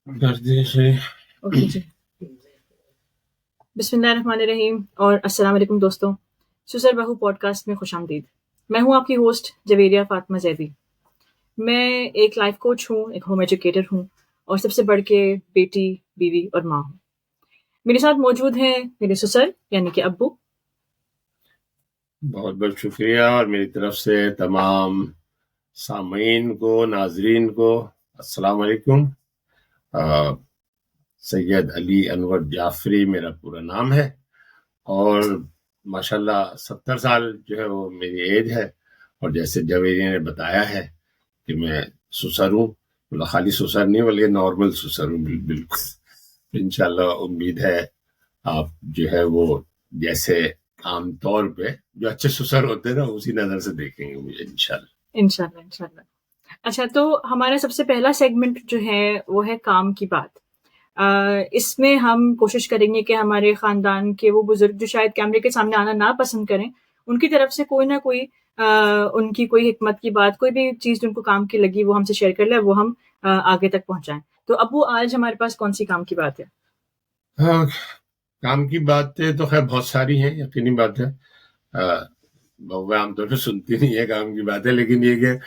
Okay جی، بسم اللہ الرحمن الرحیم اور السلام علیکم دوستوں، سسر بہو پوڈ کاسٹ میں خوش آمدید۔ میں ہوں آپ کی ہوسٹ جویریہ فاطمہ زیدی۔ میں ایک لائف کوچ ہوں، ایک ہوم ایجوکیٹر ہوں اور سب سے بڑھ کے بیٹی، بیوی اور ماں ہوں۔ میرے ساتھ موجود ہیں میرے سسر یعنی کہ ابو۔ بہت بہت شکریہ، اور میری طرف سے تمام سامعین کو، ناظرین کو السلام علیکم۔ سید علی انور جعفری میرا پورا نام ہے، اور ماشاءاللہ 70 سال جو ہے وہ میری ایج ہے، اور جیسے جویری نے بتایا ہے کہ میں سسر ہوں، خالی سسر نہیں بلکہ نارمل سسر ہوں، بالکل۔ انشاءاللہ امید ہے آپ جو ہے وہ جیسے عام طور پہ جو اچھے سسر ہوتے ہیں نا اسی نظر سے دیکھیں گے مجھے انشاءاللہ۔ اچھا، تو ہمارا سب سے پہلا سیگمنٹ جو ہے وہ ہے کام کی بات۔ اس میں ہم کوشش کریں گے کہ ہمارے خاندان کے وہ بزرگ جو شاید کیمرے کے سامنے آنا نہ پسند کریں، ان کی طرف سے کوئی نہ کوئی ان کی کوئی حکمت کی بات، کوئی بھی چیز جو ان کو کام کی لگی وہ ہم سے شیئر کر لیں، وہ ہم آگے تک پہنچائیں۔ تو ابو آج ہمارے پاس کون سی کام کی بات ہے؟ کام کی باتیں تو خیر بہت ساری ہیں، یقینی بات ہے، بہویں عام طور پہ سنتی نہیں ہے کام کی باتیں، لیکن یہ کہ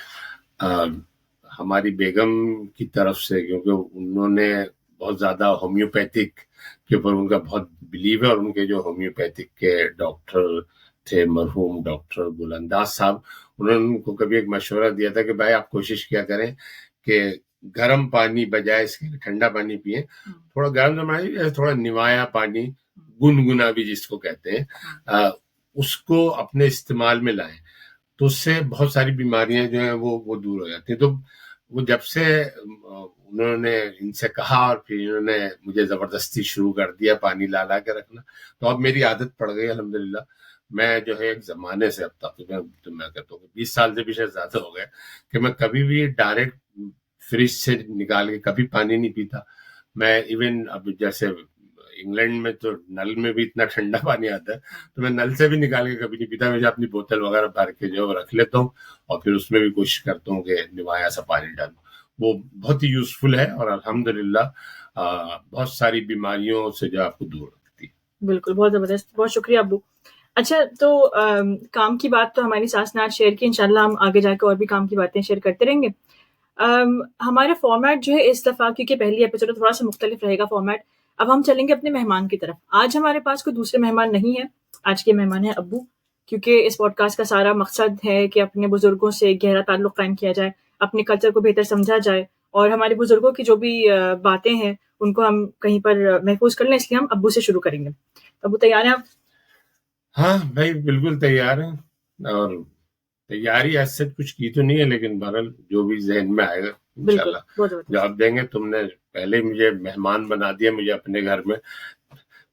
ہماری بیگم کی طرف سے، کیونکہ انہوں نے بہت زیادہ ہومیوپیتھک کے اوپر ان کا بہت بلیو ہے، اور ان کے جو ہومیوپیتھک کے ڈاکٹر تھے مرحوم ڈاکٹر گل انداز صاحب، انہوں نے ان کو کبھی ایک مشورہ دیا تھا کہ بھائی آپ کوشش کیا کریں کہ گرم پانی بجائے اس کے ٹھنڈا پانی پئیں، تھوڑا گرم پانی، تھوڑا نوایا پانی، گنگنا بھی جس کو کہتے ہیں، اس کو اپنے استعمال میں لائیں، تو اس سے بہت ساری بیماریاں جو ہیں وہ دور ہو جاتی ہیں۔ تو وہ جب سے انہوں نے ان سے کہا، اور پھر انہوں نے مجھے زبردستی شروع کر دیا پانی لا کے رکھنا، تو اب میری عادت پڑ گئی الحمدللہ۔ میں جو ہے ایک زمانے سے، اب تک میں کہتا ہوں 20 سال سے بھی شاید زیادہ ہو گئے، کہ میں کبھی بھی ڈائریکٹ فریج سے نکال کے کبھی پانی نہیں پیتا۔ میں ایون اب جیسے انگلینڈ میں تو نل میں بھی اتنا ٹھنڈا پانی آتا ہے، تو میں نل سے بھی نکال کے کبھی نہیں پیتا، میں اپنی بوتل وغیرہ بھر کے جو رکھ لیتا ہوں، اور پھر اس میں بھی کوشش کرتا ہوں کہ نوایا سا پانی ڈالوں۔ وہ بہت ہی یوزفل ہے، اور الحمدللہ بہت ساری بیماریوں سے جو آپ کو دور رکھتی ہے۔ بالکل، بہت زبردست، بہت شکریہ ابو۔ اچھا، تو کام کی بات تو ہماری ساس نے آج شیئر کی، انشاءاللہ ہم آگے جا کے اور بھی کام کی باتیں شیئر کرتے رہیں گے۔ ہمارا فارمیٹ جو ہے اس دفعہ، کیونکہ پہلی ایپیسوڈ تھوڑا سا مختلف رہے گا فارمیٹ، اب ہم چلیں گے اپنے مہمان کی طرف۔ آج ہمارے پاس کوئی دوسرے مہمان نہیں ہے، آج کے مہمان ہیں ابو، کیونکہ اس پوڈ کاسٹ کا سارا مقصد ہے کہ اپنے بزرگوں سے گہرا تعلق قائم کیا جائے، اپنے کلچر کو بہتر سمجھا جائے، اور ہمارے بزرگوں کی جو بھی باتیں ہیں ان کو ہم کہیں پر محفوظ کر لیں، اس لیے ہم ابو سے شروع کریں گے۔ ابو تیار ہیں آپ؟ ہاں بھائی، بالکل تیار ہیں، اور تیاری ایسے کچھ کی تو نہیں ہے، لیکن بہرحال جو بھی ذہن میں آئے گا انشاءاللہ جواب دیں گے۔ تم نے پہلے مجھے مہمان بنا دیا، مجھے اپنے گھر میں،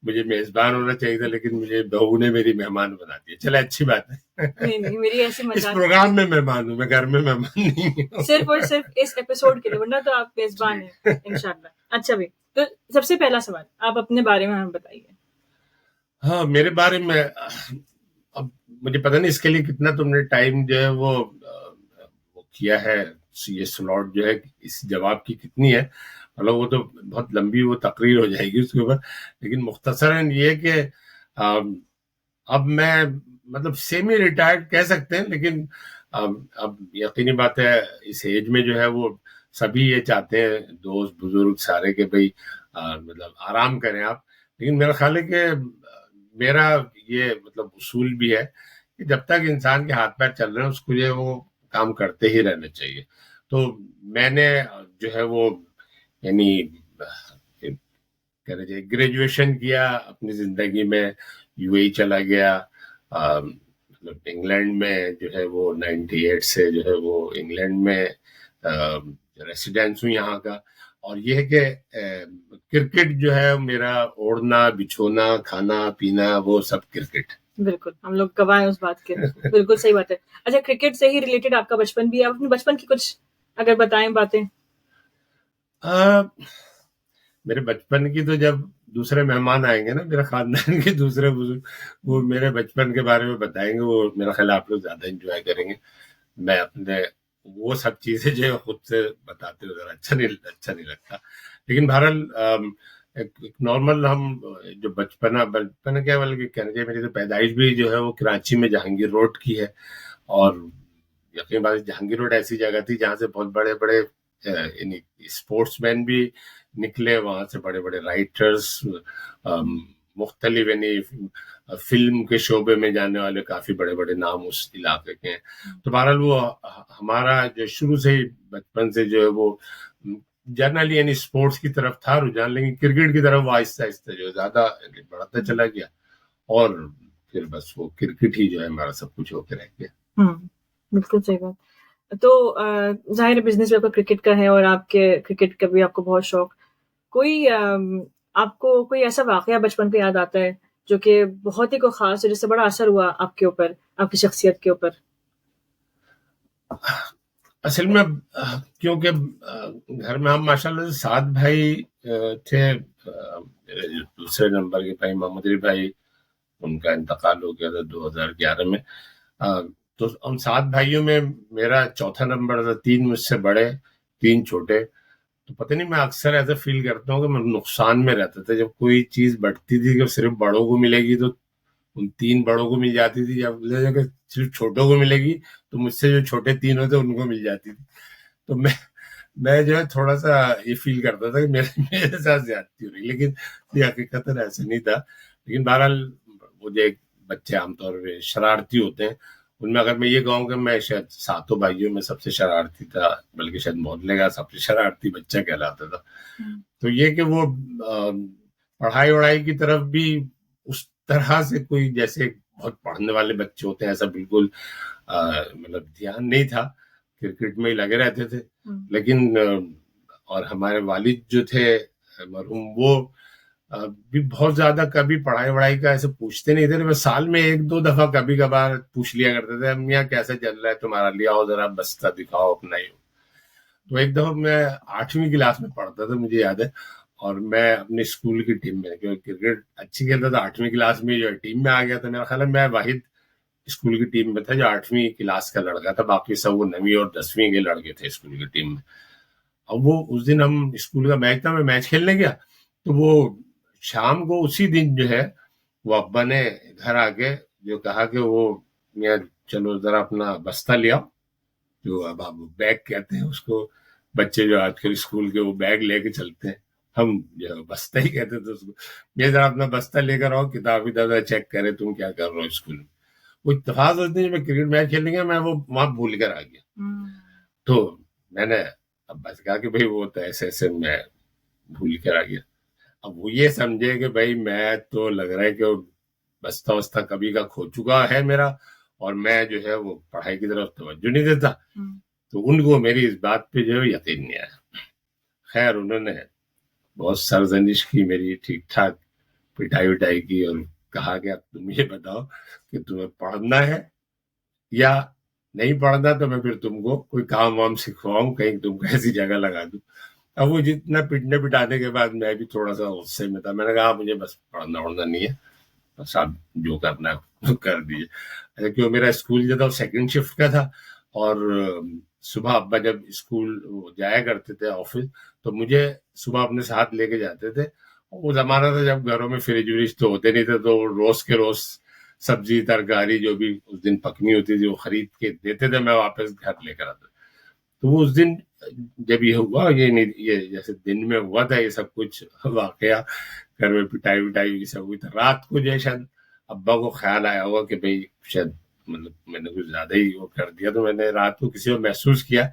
مجھے میزبان ہونا چاہیے تھا، لیکن مجھے بہو نے میری مہمان بنا دیا۔ چلے اچھی بات ہے، نہیں، میری ایسی اس پروگرام میں مہمان ہوں، میں گھر میں مہمان نہیں ہوں، صرف اور صرف اس ایپیسوڈ کے لیے، ورنہ تو آپ میزبان ہیں انشاءاللہ۔ اچھا بھی، تو سب سے پہلا سوال آپ اپنے بارے میں ہمیں بتائیے۔ ہاں، میرے بارے میں اب مجھے پتہ نہیں اس کے لیے کتنا تم نے ٹائم جو ہے وہ کیا ہے، یہ سلاٹ جو ہے اس جواب کی کتنی ہے، مطلب وہ تو بہت لمبی وہ تقریر ہو جائے گی اس کے اوپر، لیکن مختصراً یہ کہ اب میں مطلب سیمی ریٹائرڈ کہہ سکتے ہیں، لیکن اب یقینی بات ہے اس ایج میں جو ہے وہ سبھی یہ چاہتے ہیں، دوست بزرگ سارے، کہ بھئی مطلب آرام کریں آپ، لیکن میرا خیال ہے کہ میرا یہ مطلب اصول بھی ہے کہ جب تک انسان کے ہاتھ پیر چل رہے ہیں اس کو جو ہے وہ کام کرتے ہی رہنا چاہیے۔ تو میں نے جو ہے وہ یعنی کہنا چاہیے گریجویشن کیا اپنی زندگی میں، یو اے چلا گیا، مطلب انگلینڈ میں جو ہے وہ 98 سے جو ہے وہ انگلینڈ میں ریسیڈینس ہوں یہاں کا، اور یہ ہے کہ کرکٹ جو ہے میرا اوڑھنا بچھونا کھانا پینا وہ سب کرکٹ۔ بالکل، ہم لوگ گواہ ہیں اس بات کے، بالکل صحیح بات ہے۔ اچھا، کرکٹ سے ہی ریلیٹڈ آپ کا بچپن بھی ہے، آپ اپنے بچپن کی کچھ اگر بتائیں باتیں۔ میرے بچپن کی تو جب دوسرے مہمان آئیں گے نا، میرے خاندان کے دوسرے بزرگ، وہ میرے بچپن کے بارے میں بتائیں گے، وہ میرا خیال آپ لوگ زیادہ انجوائے کریں گے۔ میں اپنے وہ سب چیزیں جو ہے خود سے بتاتے ہوئے ذرا اچھا نہیں لگتا. لیکن بہرحال ایک نارمل ہم جو بچپنا کیا بلکہ کہنا چاہیے میری تو پیدائش بھی جو ہے وہ کراچی میں جہانگیر روڈ کی ہے. اور یقین بات جہانگیر روڈ ایسی جگہ تھی جہاں سے بہت بڑے بڑے یعنی اسپورٹس مین بھی نکلے, وہاں سے بڑے بڑے رائٹرز, مختلف یعنی فلم کے شعبے میں جانے والے کافی بڑے بڑے نام اس علاقے کے ہیں. تو بہرحال وہ ہمارا جو شروع سے ہی بچپن سے جو ہے وہ جنرلی یعنی اسپورٹس کی طرف تھا رجحان, لیکن کرکٹ کی طرف وہ آہستہ آہستہ جو زیادہ بڑھتا چلا گیا, اور پھر بس وہ کرکٹ ہی جو ہے ہمارا سب کچھ ہو کے رہ گیا. بالکل صحیح بات. تو ظاہر بزنس بھی آپ کا کرکٹ کا ہے, اور آپ کے کرکٹ کا بھی آپ کو بہت شوق. کوئی آپ کو کوئی ایسا واقعہ بچپن پہ یاد آتا ہے جو کہ بہت ہی کوئی خاص ہے, جس سے بڑا اثر ہوا آپ کے اوپر, آپ کی شخصیت کے اوپر؟ اصل میں کیونکہ گھر میں ہم ماشاء اللہ 7 بھائی تھے. دوسرے نمبر کے بھائی محمد علی بھائی, ان کا انتقال ہو گیا تھا 2011 میں. تو ان 7 بھائیوں میں میرا چوتھا نمبر تھا, 3 مجھ سے بڑے 3 چھوٹے. تو پتہ نہیں, میں اکثر ایسا فیل کرتا ہوں کہ میں نقصان میں رہتا تھا. جب کوئی چیز بڑھتی تھی کہ صرف بڑوں کو ملے گی تو ان 3 بڑوں کو مل جاتی تھی, جب صرف چھوٹوں کو ملے گی تو مجھ سے جو چھوٹے 3 ہوتے ان کو مل جاتی تھی. تو میں جو ہے تھوڑا سا یہ فیل کرتا تھا کہ میرے ساتھ زیادتی ہو رہی, لیکن یہ حقیقت ایسا نہیں تھا. لیکن بہرحال وہ جو بچے عام طور پہ شرارتی ہوتے ہیں, ان میں اگر میں یہ کہوں کہ میں شاید 7 بھائیوں میں سب سے شرارتی تھا, بلکہ شاید محلے کا سب سے شرارتی بچہ کہلاتا تھا. تو یہ کہ وہ پڑھائی وڑھائی کی طرف بھی اس طرح سے کوئی جیسے بہت پڑھنے والے بچے ہوتے ہیں ایسا بالکل مطلب دھیان نہیں تھا, کرکٹ میں ہی لگے رہتے تھے. لیکن اور ہمارے والد جو تھے مرحوم, وہ بھی بہت زیادہ کبھی پڑھائی وڑھائی کا ایسے پوچھتے نہیں تھے, بس سال میں 1-2 دفعہ کبھی کبھار پوچھ لیا کرتے تھے, میاں کیسا چل رہا ہے تمہارا, لیا آؤ ذرا بستہ دکھاؤ اپنا ہی. تو ایک دفعہ میں 8ویں کلاس میں پڑھتا تھا, مجھے یاد ہے, اور میں اپنے اسکول کی ٹیم میں, کیونکہ کرکٹ اچھی کھیلتا تھا, 8ویں کلاس میں جو ٹیم میں آ گیا تھا. میرا خیال ہے میں واحد اسکول کی ٹیم میں تھا جو 8ویں کلاس کا لڑکا تھا, باقی سب وہ 9ویں اور 10ویں کے لڑکے تھے اسکول کی ٹیم میں. اب وہ اس دن ہم اسکول کا میچ تھا, میں میچ کھیلنے گیا, تو وہ شام کو اسی دن جو ہے وہ ابا نے گھر آ کے جو کہا کہ وہ میاں چلو ذرا اپنا بستہ لے آؤ, جو اب آپ بیگ کہتے ہیں اس کو, بچے جو آج کل اسکول کے وہ بیگ لے کے چلتے ہیں, ہم جو بستہ ہی کہتے تھے اس کو. یہ ذرا اپنا بستہ لے کر آؤ, کتاب چیک کرے تم کیا کر رہے ہو اسکول میں. وہ اتفاق ہوتے ہیں, میں کرکٹ میچ کھیلنے گیا, میں وہ وہاں بھول کر آ گیا. تو میں نے ابا سے کہا کہ بھائی وہ تو ایسے میں بھول کر آ گیا. اب وہ یہ سمجھے کہ بھائی میں تو لگ رہا ہے کہ بستہ وستہ کبھی کا کھو چکا ہے میرا, اور میں جو ہے وہ پڑھائی کی طرف توجہ نہیں دیتا. تو ان کو میری اس بات پہ جو ہے یقین نہیں آیا. خیر انہوں نے بہت سرزنش کی میری, ٹھیک ٹھاک پٹائی وٹائی کی, اور کہا کہ اب تم یہ بتاؤ کہ تمہیں پڑھنا ہے یا نہیں پڑھنا, تو میں پھر تم کو کوئی کام وام سکھواؤں, کہیں تم کو ایسی جگہ لگا دوں. اب وہ جتنا پٹنے پٹانے کے بعد میں بھی تھوڑا سا غصے میں تھا. میں نے کہا مجھے بس پڑھنا وڑھنا نہیں ہے, بس آپ جو کرنا ہے کر دیجیے. کیوں میرا اسکول جو تھا وہ 2nd شفٹ کا تھا, اور صبح ابا جب اسکول جایا کرتے تھے آفس, تو مجھے صبح اپنے ساتھ لے کے جاتے تھے. وہ زمانہ تھا جب گھروں میں فریج وریج تو ہوتے نہیں تھے, تو روز کے روز سبزی ترکاری جو بھی اس دن پکنی ہوتی تھی وہ خرید کے دیتے تھے, میں واپس گھر لے کر آتا. تو وہ اس دن جب یہ ہوا, یہ جیسے دن میں ہوا تھا یہ سب کچھ واقعہ, گھر میں پٹائی وٹائی کی سب کچھ, رات کو جو ہے شاید ابا کو خیال آیا ہوگا کہ بھائی شاید مطلب میں نے کچھ زیادہ ہی وہ کر دیا. تو میں نے رات کو کسی کو محسوس کیا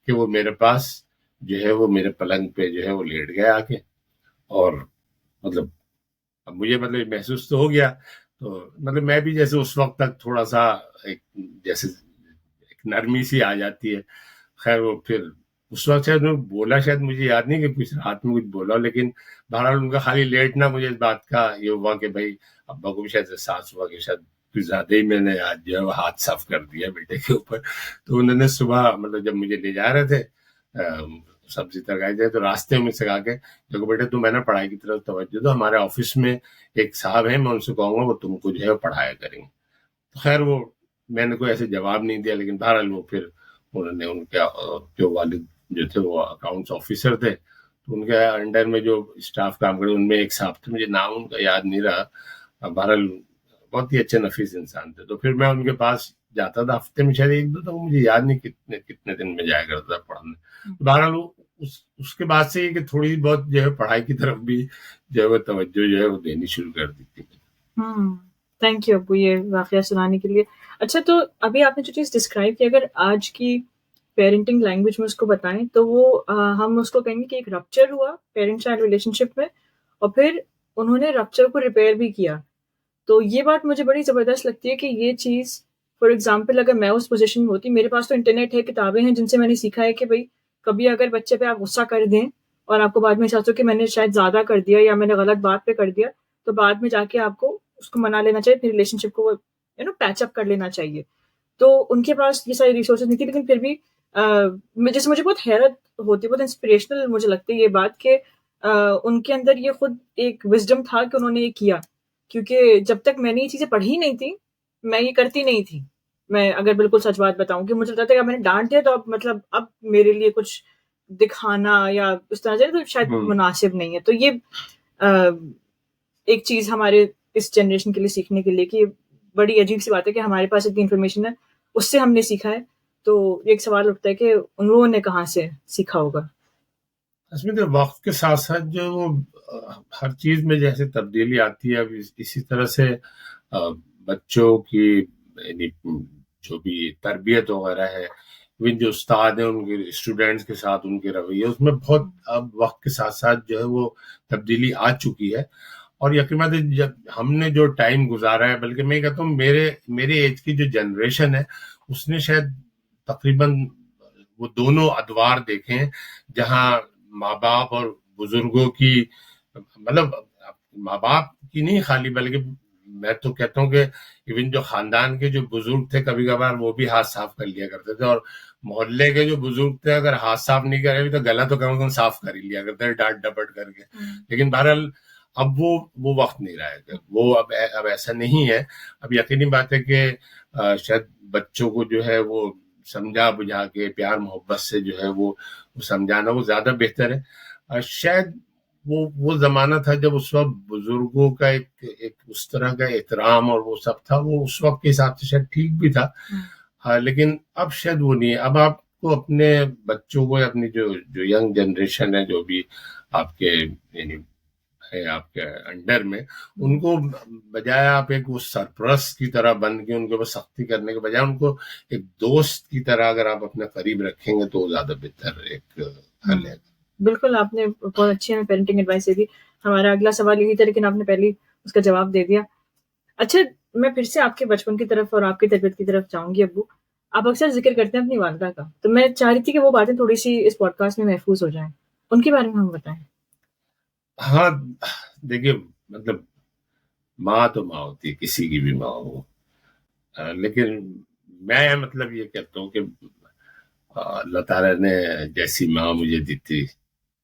کہ وہ میرے پاس جو ہے وہ میرے پلنگ پہ جو ہے وہ لیٹ گیا آ کے, اور مطلب اب مجھے مطلب محسوس تو ہو گیا. تو مطلب میں بھی جیسے اس وقت تک تھوڑا سا جیسے ایک نرمی سی آ جاتی ہے. خیر وہ پھر اس وقت شاید بولا, شاید مجھے یاد نہیں کہ کچھ رات میں کچھ بولا, لیکن بہرحال ان کا خالی لیٹنا مجھے اس بات کا یہ ہوا کہ بھائی ابا کو بھی شاید احساس ہوا کہ شاید کچھ زیادہ ہی میں نے آج جو ہے وہ ہاتھ صاف کر دیا بیٹے کے اوپر. تو انہوں نے صبح مطلب جب مجھے لے جا رہے تھے سبزی ترکاری جائے, تو راستے میں سے کہا کہ دیکھو بیٹے تم ہے نا پڑھائی کی طرف توجہ دو, ہمارے آفس میں ایک صاحب ہیں, میں ان سے کہوں گا وہ تم کو جو ہے پڑھایا کریں گے. تو خیر وہ میں نے کوئی ایسے جواب نہیں دیا, لیکن بہرحال وہ پھر انہوں نے ان کے جو والد جو تھے وہ اکاؤنٹس آفیسر تھے، تو ان کے انڈر میں جو اسٹاف کام کرے ان میں ایک صاحب تھے، مجھے نام ان کا یاد نہیں رہا، بہرحال بہت ہی اچھے نفیس انسان تھے. تو پھر میں ان کے پاس جاتا تھا ہفتے میں شاید 1-2 تھا، مجھے یاد نہیں کتنے دن میں جایا کرتا تھا پڑھنے. بہرحال اس کے بعد سے یہ کہ تھوڑی بہت جو ہے پڑھائی کی طرف بھی جو ہے وہ توجہ جو ہے وہ دینی شروع کر دی تھی. تھینک یو ابو یہ واقعہ سنانے کے لیے. اچھا تو ابھی آپ نے جو چیز ڈسکرائب کی، اگر آج کی پیرنٹنگ لینگویج میں اس کو بتائیں تو وہ ہم اس کو کہیں گے کہ ایک رپچر ہوا پیرنٹ چائلڈ ریلیشن شپ میں، اور پھر انہوں نے رپچر کو ریپیئر بھی کیا. تو یہ بات مجھے بڑی زبردست لگتی ہے کہ یہ چیز فار ایگزامپل اگر میں اس پوزیشن میں ہوتی، میرے پاس تو انٹرنیٹ ہے، کتابیں ہیں جن سے میں نے سیکھا ہے کہ بھائی کبھی اگر بچے پہ آپ غصہ کر دیں اور آپ کو بعد میں احساس ہو کہ میں نے شاید زیادہ کر دیا یا میں نے غلط بات پہ کر دیا، تو بعد میں جا کے آپ کو اس کو منا لینا چاہیے، اپنی ریلیشن شپ کو پیچ اپ کر لینا چاہیے. تو ان کے پاس یہ ساری ریسورسز نہیں تھی، لیکن پھر بھی جیسے مجھے بہت حیرت ہوتی، بہت انسپریشنل مجھے لگتی ہے یہ بات کہ ان کے اندر یہ خود ایک وزڈم تھا کہ انہوں نے یہ کیا. کیونکہ جب تک میں نے یہ چیزیں پڑھی نہیں تھی میں یہ کرتی نہیں تھی. میں اگر بالکل سچ بات بتاؤں کہ مجھے لگتا تھا کہ میں نے ڈانٹ دیا تو اب مطلب اب میرے لیے کچھ دکھانا یا اس طرح سے تو شاید مناسب نہیں ہے. تو یہ ایک چیز ہمارے اس جنریشن کے لیے سیکھنے کے لیے کہ بڑی عجیب سی بات ہے کہ ہمارے پاس اتنی انفارمیشن ہے، اس سے ہم نے سیکھا ہے. تو ایک سوال اٹھتا ہے کہ ان لوگوں نے کہاں سے سیکھا ہوگا. اس میں وقت کے ساتھ ساتھ جو ہر چیز میں جیسے تبدیلی آتی ہے، اب اسی طرح سے بچوں کی یعنی جو بھی تربیت وغیرہ ہے، جو استاد ہیں ان کے اسٹوڈینٹس کے ساتھ ان کے رویے، اس میں بہت اب وقت کے ساتھ ساتھ جو ہے وہ تبدیلی آ چکی ہے. اور یقیناً جب ہم نے جو ٹائم گزارا ہے، بلکہ میں کہتا ہوں میرے ایج کی جو جنریشن ہے اس نے شاید تقریباً وہ دونوں ادوار دیکھے ہیں جہاں ماں باپ اور بزرگوں کی مطلب ماں باپ کی نہیں خالی، بلکہ میں تو کہتا ہوں کہ ایون جو خاندان کے جو بزرگ تھے کبھی کبھار وہ بھی ہاتھ صاف کر لیا کرتے تھے، اور محلے کے جو بزرگ تھے اگر ہاتھ صاف نہیں کرے تو گلا تو کم از کم صاف کر ہی لیا کرتے، ڈانٹ ڈپٹ کر کے. لیکن بہرحال اب وہ وقت نہیں رہا ہے، وہ اب ایسا نہیں ہے. اب یقینی بات ہے کہ شاید بچوں کو جو ہے وہ سمجھا بجھا کے پیار محبت سے جو ہے وہ سمجھانا وہ زیادہ بہتر ہے. شاید وہ زمانہ تھا جب اس وقت بزرگوں کا ایک اس طرح کا احترام اور وہ سب تھا، وہ اس وقت کے حساب سے شاید ٹھیک بھی تھا. لیکن اب شاید وہ نہیں ہے. اب آپ کو اپنے بچوں کو اپنی جو ینگ جنریشن ہے، جو بھی آپ کے یعنی ہے آپ کے انڈر میں، ان کو بجائے آپ ایک وہ سرپرست کی طرح بن کے ان کے اوپر سختی کرنے کے بجائے ان کو ایک دوست کی طرح اگر آپ اپنے قریب رکھیں گے تو زیادہ بہتر ایک حل ہے. بالکل آپ نے بہت اچھی ہمیں پیرنٹنگ ایڈوائس دے دی. ہمارا اگلا سوال یہی تھا لیکن آپ نے پہلے اس کا جواب دے دیا. اچھا میں پھر سے آپ کے بچپن کی طرف اور آپ کی تربیت کی طرف جاؤں گی. ابو آپ اکثر ذکر کرتے ہیں اپنی والدہ کا، تو میں چاہ رہی تھی کہ وہ باتیں تھوڑی سی اس پوڈ کاسٹ میں محفوظ ہو جائیں، ان کے بارے میں ہم بتائیں. ہاں دیکھیے، مطلب ماں تو ماں ہوتی ہے، کسی کی بھی ماں ہو، لیکن میں مطلب یہ کہتا ہوں کہ اللہ تعالیٰ نے جیسی ماں مجھے دی تھی،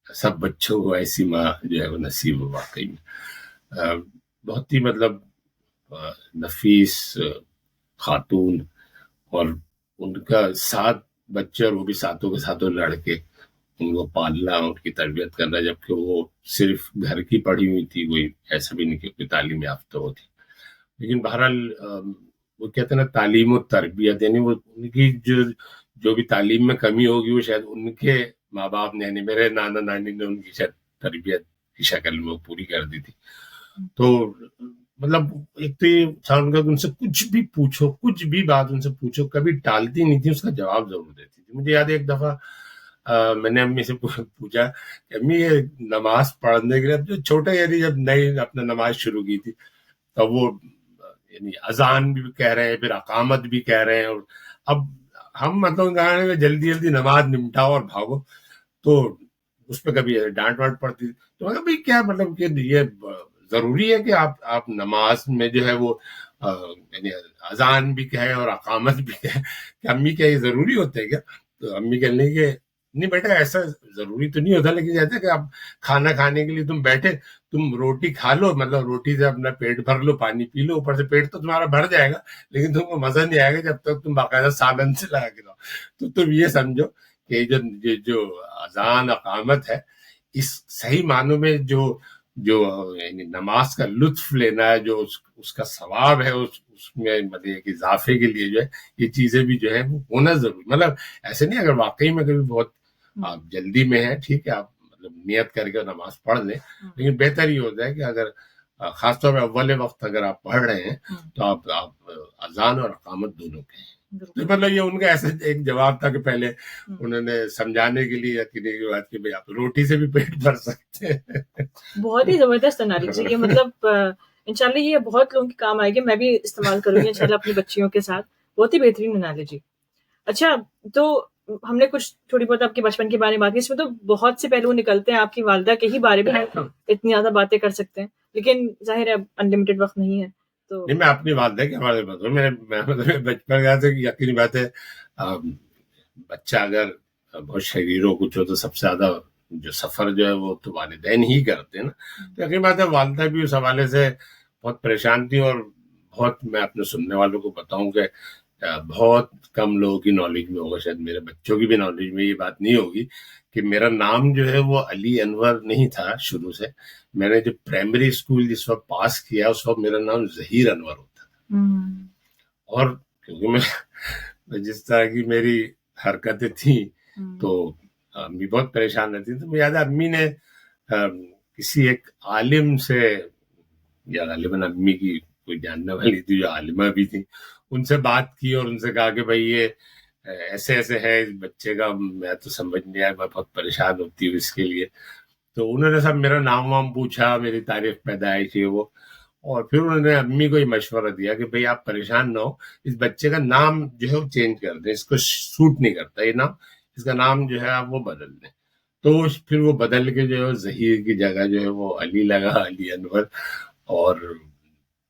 سب بچوں کو ایسی ماں جو ہے وہ نصیب ہو. واقعی میں بہت ہی مطلب نفیس خاتون، اور ان کا 7 بچے اور وہ بھی ساتوں کے ساتوں لڑکے، ان کو پالنا، ان کی تربیت کرنا، جبکہ وہ صرف گھر کی پڑھی ہوئی تھی، کوئی ایسا بھی نہیں کہ کوئی تعلیم یافتہ ہوتی. لیکن بہرحال وہ کہتے ہیں نا تعلیم و تربیت، یعنی وہ ان کی جو بھی تعلیم میں کمی ہوگی وہ شاید ان کے ماں باپ نے یعنی میرے نانا نانی نے ان کی شاید تربیت کی شکل میں وہ پوری کر دی تھی. تو مطلب ایک تو یہ تھا ان کا ان سے کچھ بھی پوچھو، کچھ بھی بات ان سے پوچھو، کبھی ٹالتی نہیں تھی، اس کا جواب ضرور دیتی تھی. مجھے یاد ہے ایک دفعہ میں نے امی سے پوچھا کہ امی یہ نماز پڑھنے کے لیے جو چھوٹا یعنی جب نئی اپنا نماز شروع کی تھی تب وہ یعنی اذان بھی کہہ رہے ہیں، پھر اقامت بھی کہہ رہے ہیں، اور اب ہم مطلب کہنے میں جلدی جلدی نماز نمٹاؤ اور بھاگو، تو اس پہ کبھی ڈانٹ وانٹ پڑتی تھی. تو میں کہا بھائی کیا مطلب کہ یہ ضروری ہے کہ آپ نماز میں جو ہے وہ یعنی اذان بھی کہیں اور اقامت بھی کہیں، کہ امی کیا یہ ضروری ہوتا ہے کیا؟ تو امی کہنے کہ نہیں بیٹا ایسا ضروری تو نہیں ہوتا، لیکن جیسے کہ آپ کھانا کھانے کے لیے تم بیٹھے، تم روٹی کھا لو، مطلب روٹی سے اپنا پیٹ بھر لو، پانی پی لو، اوپر سے پیٹ تو تمہارا بھر جائے گا، لیکن تم کو مزہ نہیں آئے گا جب تک تم باقاعدہ سالن سے لگا کے رہو. تو تم یہ سمجھو کہ جو اذان اقامت ہے، اس صحیح معنوں میں جو یعنی نماز کا لطف لینا ہے، جو اس کا ثواب ہے، اس میں مطلب ایک اضافے کے لیے جو ہے یہ چیزیں بھی جو ہے وہ ہونا ضروری. مطلب ایسے نہیں، اگر واقعی میں کبھی بہت آپ جلدی میں ہیں، ٹھیک ہے، آپ مطلب نیت کر کے نماز پڑھ لیں، لیکن بہتر یہ ہوتا ہے کہ اگر خاص طور پہ اول وقت اگر آپ پڑھ رہے ہیں تو آپ اذان اور اقامت دونوں کے ہیں. تو مطلب یہ ان کا ایسا ایک جواب تھا کہ پہلے انہوں نے سمجھانے کے لیے یقینی کی بات کہ بھائی آپ روٹی سے بھی پیٹ بھر سکتے ہیں. بہت ہی زبردست انالیجی یہ، مطلب انشاءاللہ یہ بہت لوگوں کے کام آئے گی، میں بھی استعمال کروں گی انشاءاللہ اپنی بچیوں کے ساتھ. بہت ہی بہترین انالیجی. اچھا، تو ہم نے کچھ تھوڑی بہت آپ کے بچپن کے بارے میں بات کی، اس میں تو بہت سے پہلو نکلتے ہیں، آپ کی والدہ کے ہی بارے میں اتنی زیادہ باتیں کر سکتے ہیں، لیکن ظاہر ہے انلمیٹڈ وقت نہیں ہے. تو نہیں، میں اپنی والدہ کے حوالے سے بتاؤں، میں بچپن گیا تھا کہ یقینی بات ہے بچہ اگر بہت شریر ہو کچھ ہو تو سب سے زیادہ جو سفر جو ہے وہ تو والدین ہی کرتے ہیں نا. تو یقینی بات ہے والدہ بھی اس حوالے سے بہت پریشان تھی، اور بہت میں اپنے سننے والوں کو بتاؤں کہ بہت کم لوگوں کی نالج میں ہوگا، شاید میرے بچوں کی بھی نالج میں یہ بات نہیں ہوگی کہ میرا نام جو ہے وہ علی انور نہیں تھا شروع سے. میں نے جب پرائمری اسکول جس وقت پاس کیا اس وقت میرا نام ظہیر انور ہوتا تھا. اور کیونکہ میں جس طرح کی میری حرکتیں تھیں تو امی بہت پریشان رہتی. تو مجھے یاد ہے امی نے کسی ایک عالم سے، یا غالباً امی کی کوئی جاننے والی تھی جو عالمہ بھی تھی، ان سے بات کی اور ان سے کہا کہ بھائی یہ ایسے ایسے ہے اس بچے کا، میں تو سمجھ نہیں آیا، میں بہت پریشان ہوتی ہوں اس کے لیے. تو انہوں نے سب میرا نام وام پوچھا، میری تاریخ پیدائش ہے وہ، اور پھر انہوں نے امی کو یہ مشورہ دیا کہ بھئی آپ پریشان نہ ہو، اس بچے کا نام جو ہے وہ چینج کر دیں، اس کو سوٹ نہیں کرتا یہ نام، اس کا نام جو ہے آپ وہ بدل دیں. تو پھر وہ بدل کے جو ہے ظہیر کی جگہ جو ہے وہ علی لگا، علی انور. اور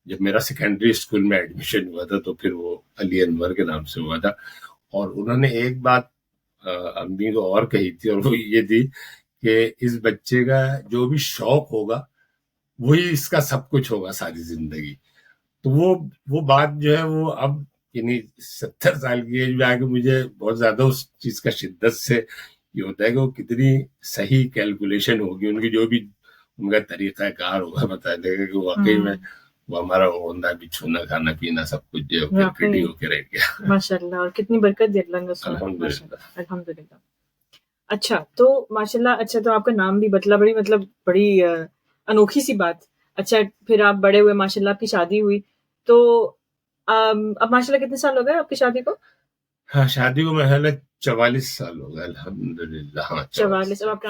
جب میرا سیکنڈری اسکول میں ایڈمیشن ہوا تھا تو پھر وہ علی انور کے نام سے ہوا تھا. اور انہوں نے ایک بات امی کو اور کہی تھی، اور وہ یہ تھی کہ اس بچے کا جو بھی شوق ہوگا وہی اس کا سب کچھ ہوگا ساری زندگی. تو وہ بات جو ہے وہ اب یعنی 70 سال کی ایج میں آ کے مجھے بہت زیادہ اس چیز کا شدت سے یہ ہوتا ہے کہ وہ کتنی صحیح کیلکولیشن ہوگی ان کی، جو بھی ان کا طریقہ کار ہوگا بتانے کا، کہ واقعی میں وہ ہمارا اوندہ بچھونا کھانا پینا سب کچھ جو ریڈی ہو کے رہ گیا. ماشاء اللہ، اور کتنی برکت دی اللہ نے. الحمدللہ. اچھا تو ماشاء اللہ. اچھا تو آپ کا نام بھی بڑی انوکھی سی بات. اچھا پھر آپ بڑے ہوئے، ماشاء اللہ آپ کی شادی ہوئی، تو اب ماشاء اللہ کتنے سال ہو گئے آپ کی شادی کو؟ ہاں شادی کو محل 44 سال ہو گئے الحمدللہ. ہاں 44. اب آپ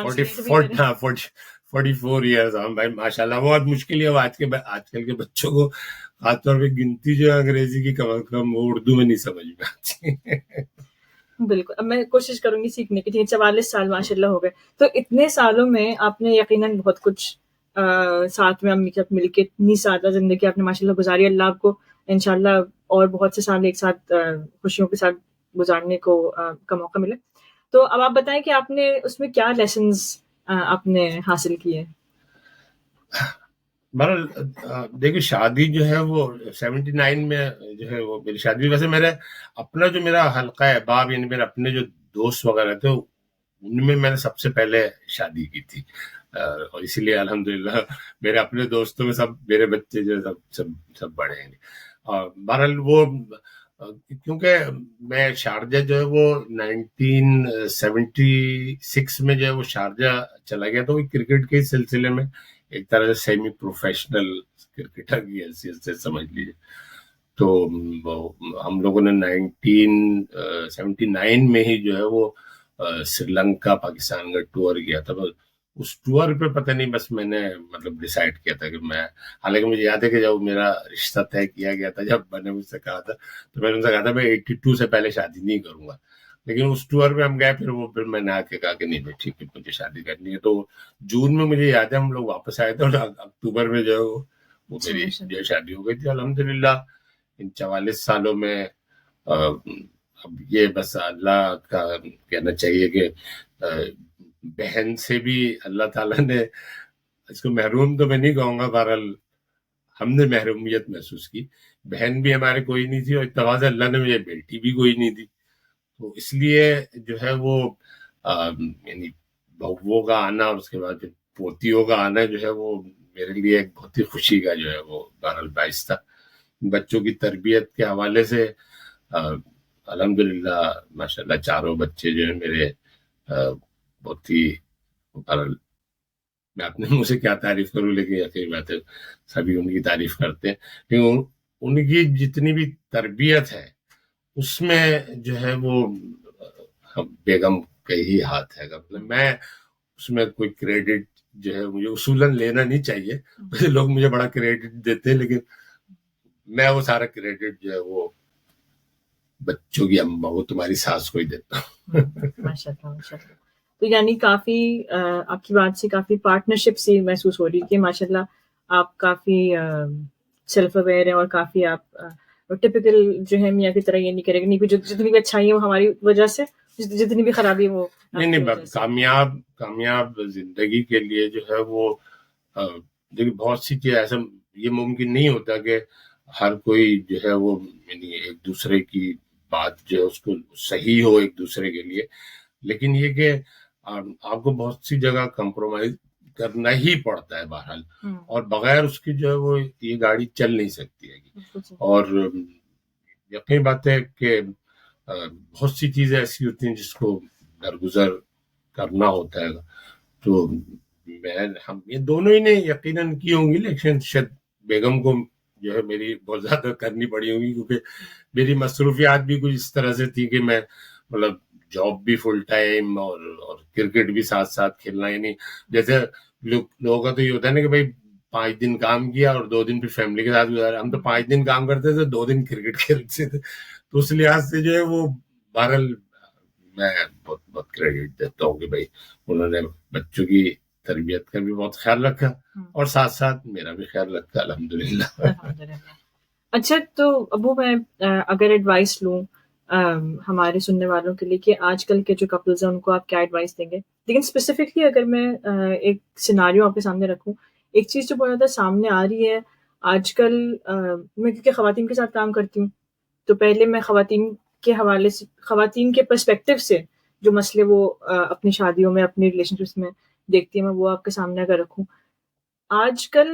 44 ایئرز. ہاں بھائی ماشاء اللہ بہت مشکل ہے آج کل کے بچوں کو، خاص طور پہ گنتی جو ہے انگریزی کی کم از کم وہ اردو میں نہیں سمجھ میں آتی. بالکل، اب میں کوشش کروں گی سیکھنے کی. 44 سال ماشاء اللہ ہو گئے. تو اتنے سالوں میں آپ نے یقیناً بہت کچھ ساتھ میں امی کے ساتھ مل کے اتنی سادہ زندگی آپ نے ماشاء اللہ گزاری. اللہ آپ کو انشاءاللہ اور بہت سے سال ایک ساتھ خوشیوں کے ساتھ گزارنے کا موقع ملے. تو اب آپ بتائیں کہ آپ نے اس میں کیا لیسنز آپ نے حاصل کیے؟ دیکھیے شادی جو ہے وہ 79 میں جو ہے وہ میری شادی. ویسے میرا حلقہ احباب یعنی میرے اپنے جو دوست وغیرہ تھے ان میں نے سب سے پہلے شادی کی تھی، اور اسی لیے الحمدللہ میرے اپنے دوستوں میں سب میرے بچے جو سب بڑے ہیں. بہرحال وہ کیونکہ میں شارجہ جو ہے وہ 1976 میں جو ہے وہ شارجہ چلا گیا، تو کرکٹ کے سلسلے میں ایک طرح سے سیمی پروفیشنل کرکٹر کی حیثیت سے سمجھ لیجیے. تو ہم لوگوں نے 1979 میں ہی جو ہے وہ سری لنکا پاکستان کا ٹور کیا تھا. اس ٹور پہ پتہ نہیں بس میں نے مطلب ڈیسائیڈ کیا تھا کہ میں، حالانکہ مجھے یاد ہے کہ جب میرا رشتہ طے کیا گیا تھا، جب میں نے مجھ سے کہا تھا تو میں نے ان سے کہا تھا میں 82 سے پہلے شادی نہیں کروں گا. لیکن اس ٹور پہ ہم گئے، پھر میں نے آ کے کہا کہ نہیں بھائی ٹھیک ہے مجھے شادی کرنی ہے. تو جون میں مجھے یاد ہے ہم لوگ واپس آئے تھے، اور اکتوبر میں جو ہے وہ میری جو شادی ہو گئی تھی الحمدللہ. ان 44 سالوں میں اب یہ بس اللہ کا کہنا چاہیے کہ بہن سے بھی اللہ تعالیٰ نے اس کو محروم تو میں نہیں کہوں گا، بہرحال ہم نے محرومیت محسوس کی. بہن بھی ہمارے کوئی نہیں تھی، اور اتفاق سے اللہ نے مجھے بیٹی بھی کوئی نہیں دی. تو اس لیے جو ہے وہ یعنی بہووں کا آنا اور اس کے بعد پھر پوتیوں کا آنا جو ہے وہ میرے لیے ایک بہت ہی خوشی کا جو ہے وہ بہرحال باعث تھا. بچوں کی تربیت کے حوالے سے الحمدللہ ماشاء اللہ چاروں بچے جو ہیں میرے بہت ہی بہرحال میں اپنے منہ سے کیا تعریف کروں، لیکن یقینی بات ہے سبھی ان کی تعریف کرتے ہیں. لیکن ان کی جتنی بھی تربیت ہے اس میں جو ہے وہ بیگم کا ہی ہاتھ ہے. مطلب میں اس میں کوئی کریڈٹ جو ہے مجھے اصولاً لینا نہیں چاہیے، ویسے لوگ مجھے بڑا کریڈٹ دیتے ہیں، لیکن میں وہ سارا کریڈٹ جو ہے وہ بچوں کی اماں کو، تمہاری ساس کو ہی دیتا ہوں. ماشاء اللہ ماشاء اللہ. تو یعنی کافی آپ کی بات سے کافی پارٹنرشپ سی محسوس ہو رہی ہے کہ ماشاء اللہ آپ کافی سیلف اویئر ہیں، اور کافی آپ ٹپکل جو ہے میاں کی طرح یہ نہیں کرے گا نہیں جتنی بھی اچھائی ہے وہ ہماری وجہ سے، جتنی بھی خرابی ہے وہ نہیں. کامیاب زندگی کے لیے جو ہے وہ دیکھیے بہت سی چیز ایسا یہ ممکن نہیں ہوتا کہ ہر کوئی جو ہے وہ یعنی ایک دوسرے کی بات جو ہے اس کو صحیح ہو ایک دوسرے کے لیے، لیکن یہ کہ آپ کو بہت سی جگہ کمپرومائز کرنا ہی پڑتا ہے بہرحال، اور بغیر اس کی جو ہے وہ یہ گاڑی چل نہیں سکتی ہے. اور یقین بات ہے کہ بہت سی چیزیں ایسی ہوتی ہیں جس کو درگزر کرنا ہوتا ہے. تو ہم یہ دونوں ہی نے یقیناً کی ہوں گی، لیکن شاید بیگم کو جو ہے میری بہت زیادہ کرنی پڑی ہوگی، کیونکہ میری مصروفیات بھی کچھ اس طرح سے تھی کہ میں مطلب جاب بھی فل ٹائم اور کرکٹ بھی ساتھ ساتھ کھیلنا. یعنی جیسے لوگوں کا تو یہ ہوتا ہے نا کہ بھائی 5 دن کام کیا اور 2 دن پھر فیملی کے ساتھ گزارا. ہم تو 5 دن کام کرتے تھے، 2 دن کرکٹ کھیلتے تھے. تو اس لحاظ سے جو ہے وہ بہرحال میں بہت بہت کریڈٹ دیتا ہوں کہ بھائی انہوں نے بچوں کی تربیت کا بھی بہت خیال رکھا اور ساتھ ساتھ میرا بھی خیال رکھا الحمدللہ. اچھا تو ابو میں اگر ایڈوائس لوں ہمارے سننے والوں کے لیے کہ آج کل کے جو کپلز ہیں ان کو آپ کیا ایڈوائس دیں گے؟ لیکن اسپیسیفکلی اگر میں ایک سیناریو آپ کے سامنے رکھوں، ایک چیز جو بہت زیادہ سامنے آ رہی ہے آج کل، میں کیونکہ خواتین کے ساتھ کام کرتی ہوں تو پہلے میں خواتین کے حوالے سے، خواتین کے پرسپیکٹو سے جو مسئلے وہ اپنی شادیوں میں اپنی ریلیشن شپس میں دیکھتی ہیں، میں وہ آپ کے سامنے اگر رکھوں. آج کل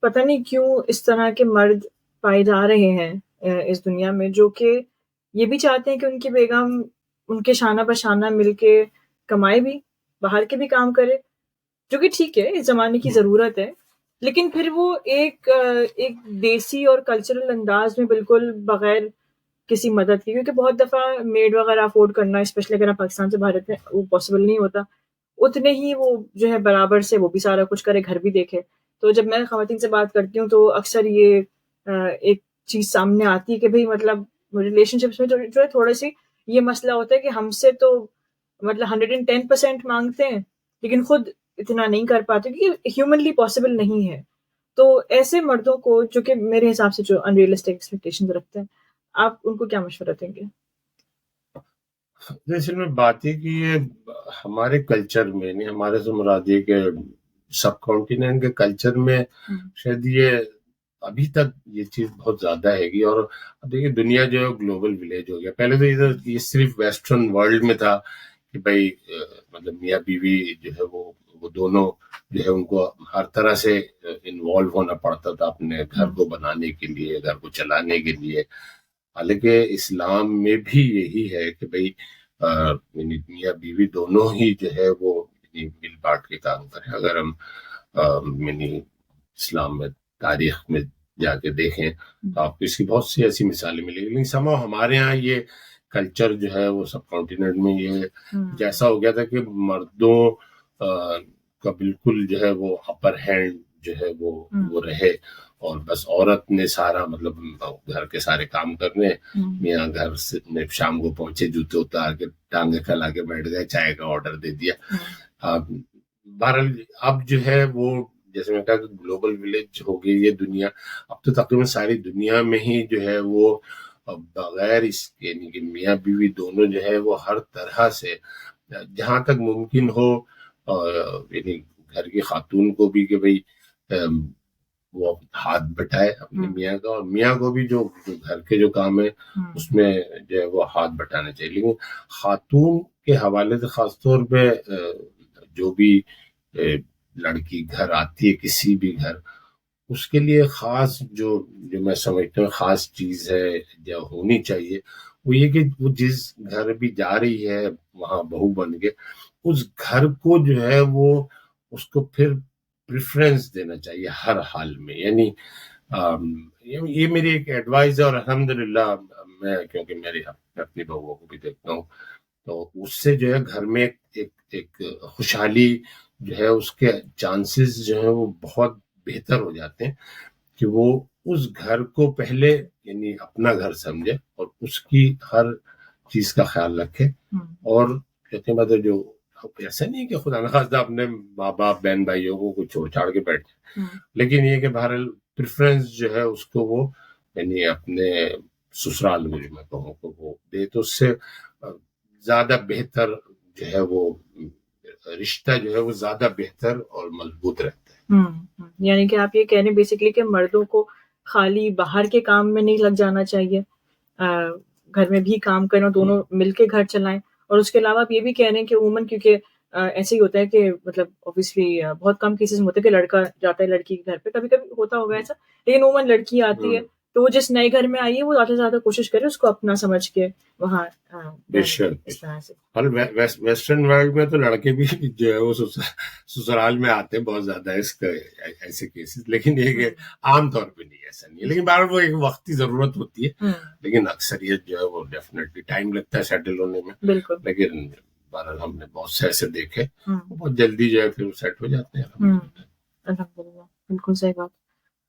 پتہ نہیں کیوں اس طرح کے مرد پائے جا رہے ہیں اس دنیا میں، جو کہ یہ بھی چاہتے ہیں کہ ان کی بیگم ان کے شانہ بشانہ مل کے کمائے بھی، باہر کے بھی کام کرے، جو کہ ٹھیک ہے، اس زمانے کی ضرورت ہے، لیکن پھر وہ ایک دیسی اور کلچرل انداز میں بالکل بغیر کسی مدد کی، کیونکہ بہت دفعہ میڈ وغیرہ افورڈ کرنا، اسپیشلی اگر آپ پاکستان سے باہر رہتے ہیں، وہ پاسبل نہیں ہوتا. اتنے ہی وہ جو ہے برابر سے وہ بھی سارا کچھ کرے، گھر بھی دیکھے. تو جب میں خواتین سے بات کرتی ہوں تو اکثر یہ ایک چیز سامنے آتی ہے کہ بھئی مطلب ریلیشن شپس میں جو ہے تھوڑا سی یہ مسئلہ ہوتا ہے کہ ہم سے تو مطلب 110% مانگتے ہیں لیکن خود اتنا نہیں کر پاتے، کیونکہ ہیومنلی پاسبل نہیں ہے. تو ایسے مردوں کو جو کہ میرے حساب سے جو انریلسٹک ایکسپیکٹیشن رکھتے ہیں، آپ ان کو کیا مشورہ دیں گے؟ اصل میں بات ہے کہ یہ ہمارے کلچر میں نہیں، ہمارے سے مراد یہ کہ سب کانٹیننٹ کے کلچر میں شاید یہ ابھی تک یہ چیز بہت زیادہ ہے گی. اور اب دیکھیے دنیا جو ہے گلوبل ولیج ہو گیا. پہلے تو یہ صرف ویسٹرن ورلڈ میں تھا کہ بھائی مطلب میاں بیوی جو ہے وہ دونوں جو ہے ان کو ہر طرح سے انوالو ہونا پڑتا تھا اپنے گھر کو بنانے کے لیے، گھر کو چلانے کے لیے. حالانکہ اسلام میں بھی یہی ہے کہ بھئی میاں بیوی دونوں ہی جو ہے وہ مل بانٹ کے کام کریں. اگر ہم اسلام میں تاریخ میں جا کے دیکھیں تو آپ کو اس کی بہت سی ایسی مثالیں ملیں گی. لیکن سمجھو ہمارے ہاں یہ کلچر جو ہے وہ سب کانٹیننٹ میں یہ جیسا ہو گیا تھا کہ مردوں کا بالکل جو ہے وہ اپر ہینڈ جو ہے وہ رہے، اور بس عورت نے سارا مطلب گھر کے سارے کام کرنے، میاں گھر سے شام کو پہنچے، جوتے اتار کے ٹانگیں کھلا کے بیٹھ گئے، چائے کا آرڈر دے دیا. بہرحال اب جو ہے وہ جیسے میں کہا کہ گلوبل ولیج ہو گئی یہ دنیا. اب تو تقریباً ساری دنیا میں ہی جو ہے وہ بغیر اس یعنی کہ میاں بیوی دونوں جو ہے وہ ہر طرح سے جہاں تک ممکن ہو یعنی گھر کی خاتون کو بھی کہ بھئی وہ ہاتھ بٹائے اپنے میاں کا، اور میاں کو بھی جو گھر کے جو کام ہے اس میں جو ہے وہ ہاتھ بٹانا چاہیے. لیکن خاتون کے حوالے سے خاص طور پہ جو بھی لڑکی گھر آتی ہے کسی بھی گھر، اس کے لیے خاص جو میں سمجھتا ہوں خاص چیز ہے جو ہونی چاہیے، وہ یہ کہ وہ جس گھر بھی جا رہی ہے وہاں بہو بن کے، اس گھر کو جو ہے وہ اس کو پھر پریفرنس دینا چاہیے ہر حال میں. یعنی یہ میری ایک ایڈوائز ہے، اور الحمدللہ میں کیونکہ میری اپنی بہوؤں کو بھی دیکھتا ہوں تو اس سے جو ہے گھر میں ایک خوشحالی جو ہے اس کے چانسز جو ہیں وہ بہت بہتر ہو جاتے ہیں کہ وہ اس گھر کو پہلے یعنی اپنا گھر سمجھے اور اس کی ہر چیز کا خیال رکھے. اور کہتے ہیں مطلب جو ایسا نہیں کہ خدا نخواستہ اپنے ماں باپ بہن بھائیوں کو چھوڑ چھاڑ کے بیٹھ جائے، لیکن یہ کہ بہرحال پریفرنس جو ہے اس کو وہ یعنی اپنے سسرال میں جو میں کہوں کہ وہ دے تو اس سے زیادہ بہتر جو ہے وہ رشتہ جو ہے وہ زیادہ بہتر اور مضبوط رہتا ہے. یعنی کہ آپ یہ کہہ رہے ہیں بیسکلی کہ مردوں کو خالی باہر کے کام میں نہیں لگ جانا چاہیے، گھر میں بھی کام کریں، دونوں مل کے گھر چلائیں. اور اس کے علاوہ آپ یہ بھی کہہ رہے ہیں کہ عموماً کیونکہ ایسے ہی ہوتا ہے کہ مطلب اوبیسلی بہت کم کیسز میں ہوتا ہے کہ لڑکا جاتا ہے لڑکی کے گھر پہ، کبھی کبھی ہوتا ہوگا ایسا، لیکن عموماً لڑکی آتی ہے تو وہ جس نئے گھر میں آئی ہے وہ زیادہ سے زیادہ کوشش کرے اس کو اپنا سمجھ کے وہاں اس طرح سے. اور ویسٹرن ورلڈ میں تو لڑکے بھی جو ہے وہ سسرال میں آتے ہیں بہت زیادہ اس کا ایسے کیسز، لیکن یہ کہ عام طور پہ نہیں، ایسا نہیں ہے. لیکن بہرحال وہ ایک وقتی ضرورت ہوتی ہے، لیکن اکثریت جو ہے وہ ڈیفینیٹلی ٹائم لگتا ہے سیٹل ہونے میں. بالکل. لیکن بہرحال ہم نے بہت سے ایسے دیکھے بہت جلدی جو ہے پھر سیٹ ہو جاتے ہیں. الحمدللہ، بالکل صحیح بات.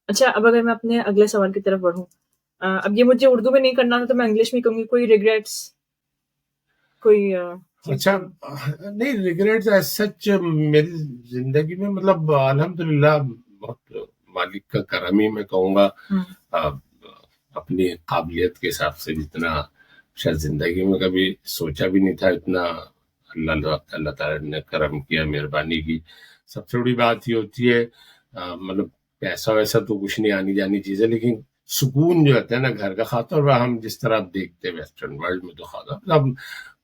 اچھا، اب اگر میں اپنے اگلے سوال کی طرف بڑھوں، اب یہ مجھے اردو میں نہیں کرنا تھا تو میں انگلش میں کہوں گی. کوئی ریگریٹس، کوئی اچھا نہیں ریگریٹس ایز سچ میری زندگی میں مطلب الحمدللہ بہت مالک کا کرم ہی میں کہوں گا. اپنی قابلیت کے حساب سے جتنا شاید زندگی میں کبھی سوچا بھی نہیں تھا اتنا اللہ تعالیٰ نے کرم کیا، مہربانی کی. سب سے بڑی بات یہ ہوتی ہے مطلب پیسہ ویسا تو کچھ نہیں آنی جانی چیز ہے، لیکن سکون جو ہوتا ہے نا گھر کا، خاص طور پر ہم جس طرح دیکھتے ہیں ویسٹرن ورلڈ میں، تو اب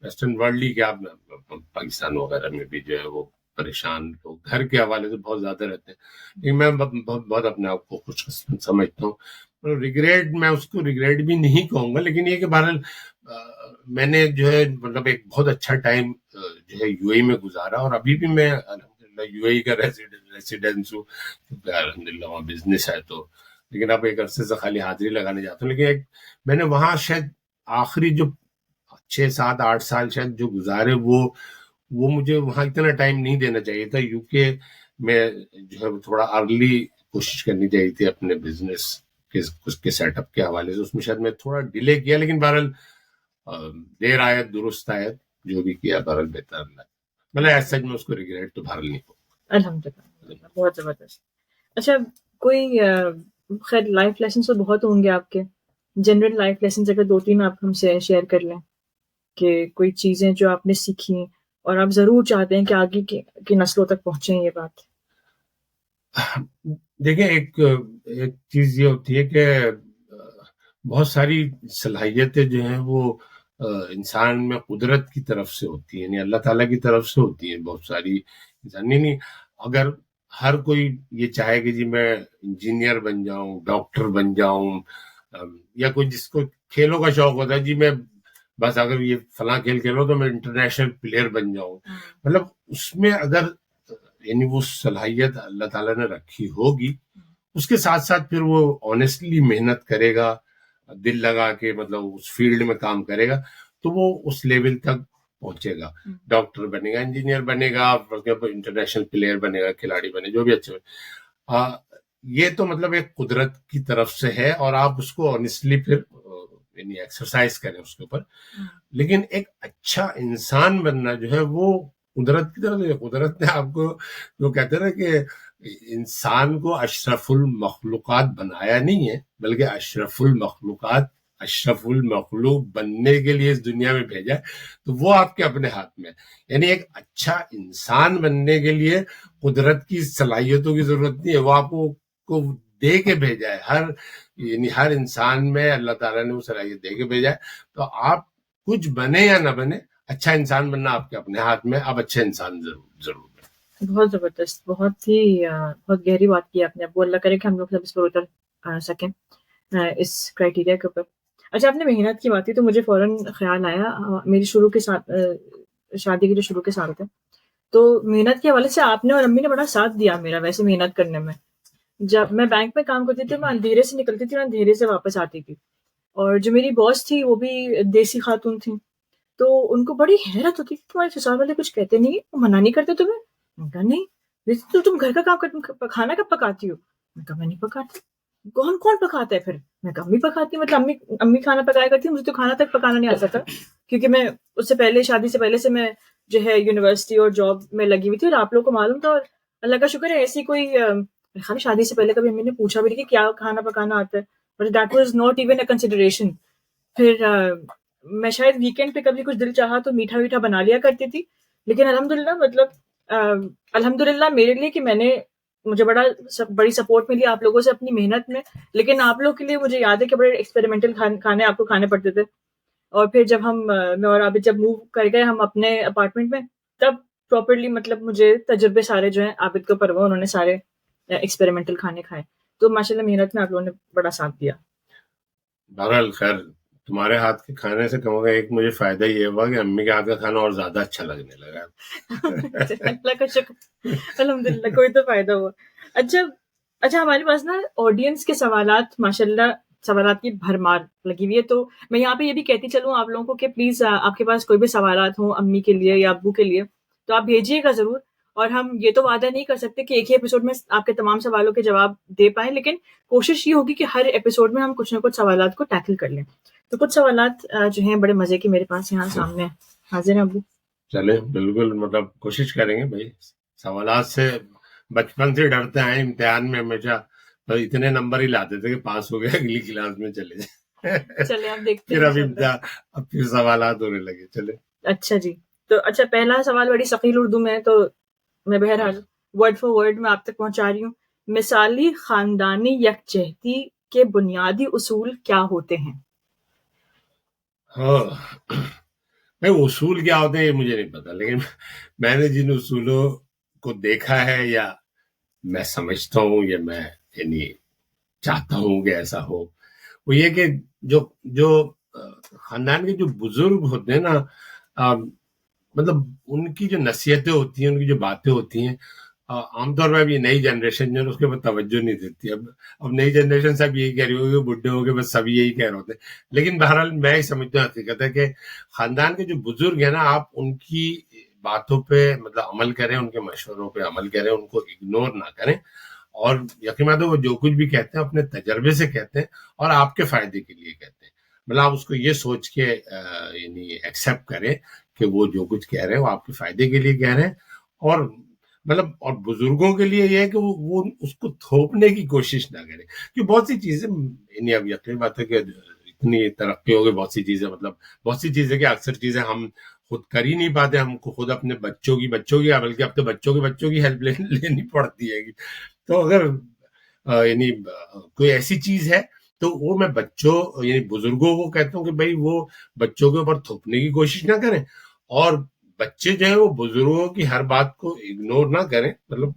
ویسٹرن ورلڈ ہی کیا پاکستان وغیرہ میں بھی جو ہے وہ پریشان لوگ گھر کے حوالے سے بہت زیادہ رہتے ہیں. لیکن میں بہت اپنے آپ کو خوش قسمت سمجھتا ہوں. ریگریٹ میں اس کو ریگریٹ بھی نہیں کہوں گا، لیکن یہ کہ بہرحال میں نے جو ہے مطلب ایک بہت اچھا ٹائم جو ہے یو اے میں گزارا، اور ابھی بھی میں الحمدللہ یو اے کا ریسیڈنس ہوں کیونکہ الحمدللہ وہاں بزنس ہے تو. لیکن اب ایک عرصے سے خالی حاضری لگانے جاتا ہوں. لیکن میں نے وہاں شاید آخری جو 6 7 8 سال شاید جو گزارے وہ مجھے وہاں اتنا ٹائم نہیں دینا چاہیے تھا. یو کے میں جو ہے تھوڑا ارلی کوشش کرنی چاہیے تھی اپنے بزنس کے سیٹ اپ کے حوالے سے. اس میں شاید میں تھوڑا ڈیلے کیا، لیکن بہرحال دیر آیت درست آیت، جو بھی کیا بہرحال بہتر اللہ. مطلب ایسا میں اس کو ریگریٹ تو بہرحال نہیں ہو. الحمدللہ، بہت زبردست. اچھا، کوئی خیر لائف لیسنس تو بہت ہوں گے آپ کے، جنرل لائف لیسنس اگر 2-3 آپ ہم سے شیئر کر لیں کہ کوئی چیزیں جو آپ نے سیکھی اور آپ ضرور چاہتے ہیں کہ آگے کی نسلوں تک پہنچیں یہ بات. دیکھیں ایک چیز یہ ہوتی ہے کہ بہت ساری صلاحیتیں جو ہیں وہ انسان میں قدرت کی طرف سے ہوتی ہیں، یعنی اللہ تعالیٰ کی طرف سے ہوتی ہیں بہت ساری انسان. نہیں اگر ہر کوئی یہ چاہے کہ جی میں انجینئر بن جاؤں، ڈاکٹر بن جاؤں، یا کوئی جس کو کھیلوں کا شوق ہوتا ہے جی میں بس اگر یہ فلاں کھیل کھیلو تو میں انٹرنیشنل پلیئر بن جاؤں، مطلب اس میں اگر یعنی وہ صلاحیت اللہ تعالیٰ نے رکھی ہوگی، اس کے ساتھ ساتھ پھر وہ آنیسٹلی محنت کرے گا، دل لگا کے مطلب اس فیلڈ میں کام کرے گا تو وہ اس لیول تک پہنچے گا. ڈاکٹر بنے گا، انجینئر بنے گا، انٹرنیشنل پلیئر بنے گا، کھلاڑی بنے، جو بھی اچھے بنے. یہ تو مطلب ایک قدرت کی طرف سے ہے اور آپ اس کو آنیسٹلی پھر یعنی ایکسرسائز کریں اس کے اوپر. لیکن ایک اچھا انسان بننا جو ہے وہ قدرت کی طرف سے. قدرت نے آپ کو جو کہتے ہیں نا کہ انسان کو اشرف المخلوقات بنایا نہیں ہے، بلکہ اشرف المخلوقات اشرف المخلوق بننے کے لیے اس دنیا میں بھیجا ہے، تو وہ آپ کے اپنے ہاتھ میں ہے۔ یعنی ایک اچھا انسان بننے کے لیے قدرت کی صلاحیتوں کی ضرورت نہیں ہے، وہ آپ کو دے کے بھیجا ہے، یعنی ہر انسان میں اللہ تعالیٰ نے وہ صلاحیت دے کے بھیجا ہے۔ تو آپ کچھ بنے یا نہ بنے، اچھا انسان بننا آپ کے اپنے ہاتھ میں، آپ اچھا انسان ضرور بنے۔ بہت زبردست، بہت گہری بات کی آپ نے۔ ابو اللہ کرے کہ ہم لوگ سب اس پر اتر سکیں اس کرائٹیریا کے اوپر۔ اچھا، آپ نے محنت کی بات کی تو مجھے فوراً خیال آیا، میری شروع کے ساتھ شادی کے جو شروع کے سال تھے، تو محنت کے حوالے سے آپ نے اور امی نے بڑا ساتھ دیا میرا ویسے محنت کرنے میں۔ جب میں بینک میں کام کرتی تھی، میں اندھیرے سے نکلتی تھی اور اندھیرے سے واپس آتی تھی، اور جو میری باس تھی وہ بھی دیسی خاتون تھیں، تو ان کو بڑی حیرت ہوتی تھی، تمہارے سسرال والے کچھ کہتے نہیں، وہ منع نہیں کرتے تمہیں؟ میں کہا نہیں، تو تم گھر کا کام کھانا کب پکاتی ہو؟ میں کہا میں نہیں پکاتی۔ کون پکاتا ہے پھر؟ میں کہا امی پکاتی، مطلب امی کھانا پکایا کرتی، مجھے تو کھانا تک پکانا نہیں آتا تھا، کیونکہ میں اس سے پہلے، شادی سے پہلے سے میں جو ہے یونیورسٹی اور جاب میں لگی ہوئی تھی، اور آپ لوگوں کو معلوم تھا، اور اللہ کا شکر ہے ایسی کوئی خالی شادی سے پہلے کبھی امی نے پوچھا بھی نہیں کہ کیا کھانا پکانا آتا ہے، but that was not even a consideration. پھر میں شاید ویکینڈ پہ کبھی کچھ دل چاہا تو میٹھا ویٹھا بنا لیا کرتی تھی، لیکن الحمدللہ، مطلب الحمدللہ میرے لیے کہ مجھے بڑی سپورٹ ملی آپ لوگوں سے اپنی محنت میں، لیکن آپ لوگ کے لیے مجھے یاد ہے کہ بڑے ایکسپیریمنٹل کھانے آپ کو کھانے پڑتے تھے۔ اور پھر جب میں اور عابد جب موو کر گئے ہم اپنے اپارٹمنٹ میں، تب پراپرلی مطلب مجھے تجربے سارے جو ہیں عابد کے اوپر ہوا، انہوں نے سارے ایکسپیریمنٹل کھانے کھائے، تو ماشاءاللہ محنت میں آپ لوگوں نے بڑا ساتھ دیا۔ بہرحال خیر، تمہارے ہاتھ کے کھانے سے کم ہوگا ایک مجھے فائدہ یہ ہوا کہ امی کے ہاتھ کا کھانا اور زیادہ اچھا لگنے لگا۔ اللہ کا شکر، الحمدللہ کوئی تو فائدہ ہوا۔ اچھا، ہمارے پاس نا آڈینس کے سوالات، ماشاءاللہ سوالات کی بھرمار لگی ہوئی ہے، تو میں یہاں پہ یہ بھی کہتی چلوں آپ لوگوں کو کہ پلیز آپ کے پاس کوئی بھی سوالات ہوں امی کے لیے یا ابو کے لیے تو آپ بھیجیے گا ضرور، اور ہم یہ تو وعدہ نہیں کر سکتے کہ ایک ہی ایپیسوڈ میں آپ کے تمام سوالوں کے جواب دے پائیں، لیکن کوشش یہ ہوگی کہ ہر ایپیسوڈ میں ہم کچھ نہ کچھ سوالات کو ٹیکل کر لیں۔ تو کچھ سوالات جو ہیں بڑے مزے کے میرے پاس یہاں سامنے ہیں، حاضر ہیں ابو؟ چلیں، بالکل، مطلب کوشش کریں گے بھائی۔ سوالات سے بچپن سے ڈرتے ہیں، امتحان میں ہمیشہ اتنے نمبر ہی لاتے تھے کہ پاس ہو گئے، اگلی کلاس میں چلے جائیں۔ چلے آپ دیکھتے پھر ہیں اب پھر سوالات ہونے لگے۔ چلے اچھا جی، تو اچھا پہلا سوال بڑی ثقیل اردو میں ہے، تو میں بہرحال ورڈ فار ورڈ میں آپ تک پہنچا رہی ہوں۔ مثالی خاندانی یکجہتی کے بنیادی اصول کیا ہوتے ہیں؟ ہاں بھائی، اصول کیا ہوتے ہیں یہ مجھے نہیں پتا، لیکن میں نے جن اصولوں کو دیکھا ہے یا میں سمجھتا ہوں یا میں یعنی چاہتا ہوں کہ ایسا ہو، وہ یہ کہ جو خاندان کے جو بزرگ ہوتے ہیں نا، مطلب ان کی جو نصیحتیں ہوتی ہیں، ان کی جو باتیں ہوتی ہیں، عام طور پر اب یہ نئی جنریشن جو ہے اس کے اوپر توجہ نہیں دیتی۔ اب نئی جنریشن سب یہی کہہ رہی ہوگی، بڈھے ہو گئے بس سب یہی کہہ رہے ہوتے ہیں، لیکن بہرحال میں ہی سمجھتا ہوں، حقیقت ہے کہ خاندان کے جو بزرگ ہیں نا، آپ ان کی باتوں پہ مطلب عمل کریں، ان کے مشوروں پہ عمل کریں، ان کو اگنور نہ کریں، اور یقین ہے وہ جو کچھ بھی کہتے ہیں اپنے تجربے سے کہتے ہیں اور آپ کے فائدے کے لیے کہتے ہیں۔ مطلب آپ اس کو یہ سوچ کے یعنی ایکسیپٹ کریں کہ وہ جو کچھ کہہ رہے ہیں وہ آپ کے فائدے کے لیے کہہ رہے ہیں، اور مطلب اور بزرگوں کے لیے یہ ہے کہ وہ اس کو تھوپنے کی کوشش نہ کریں، کہ بہت سی چیزیں یعنی اب یقین بات ہے کہ اتنی ترقی ہو گئی، بہت سی چیزیں مطلب بہت سی چیزیں کہ اکثر چیزیں ہم خود کر ہی نہیں پاتے، ہم کو خود اپنے بچوں کی بلکہ اب تو بچوں کی ہیلپ لینی پڑتی ہے۔ تو اگر یعنی کوئی ایسی چیز ہے تو وہ میں بچوں یعنی بزرگوں کو کہتا ہوں کہ بھائی وہ بچوں کے اوپر تھوپنے کی کوشش نہ کریں، اور بچے جو ہیں وہ بزرگوں کی ہر بات کو اگنور نہ کریں، مطلب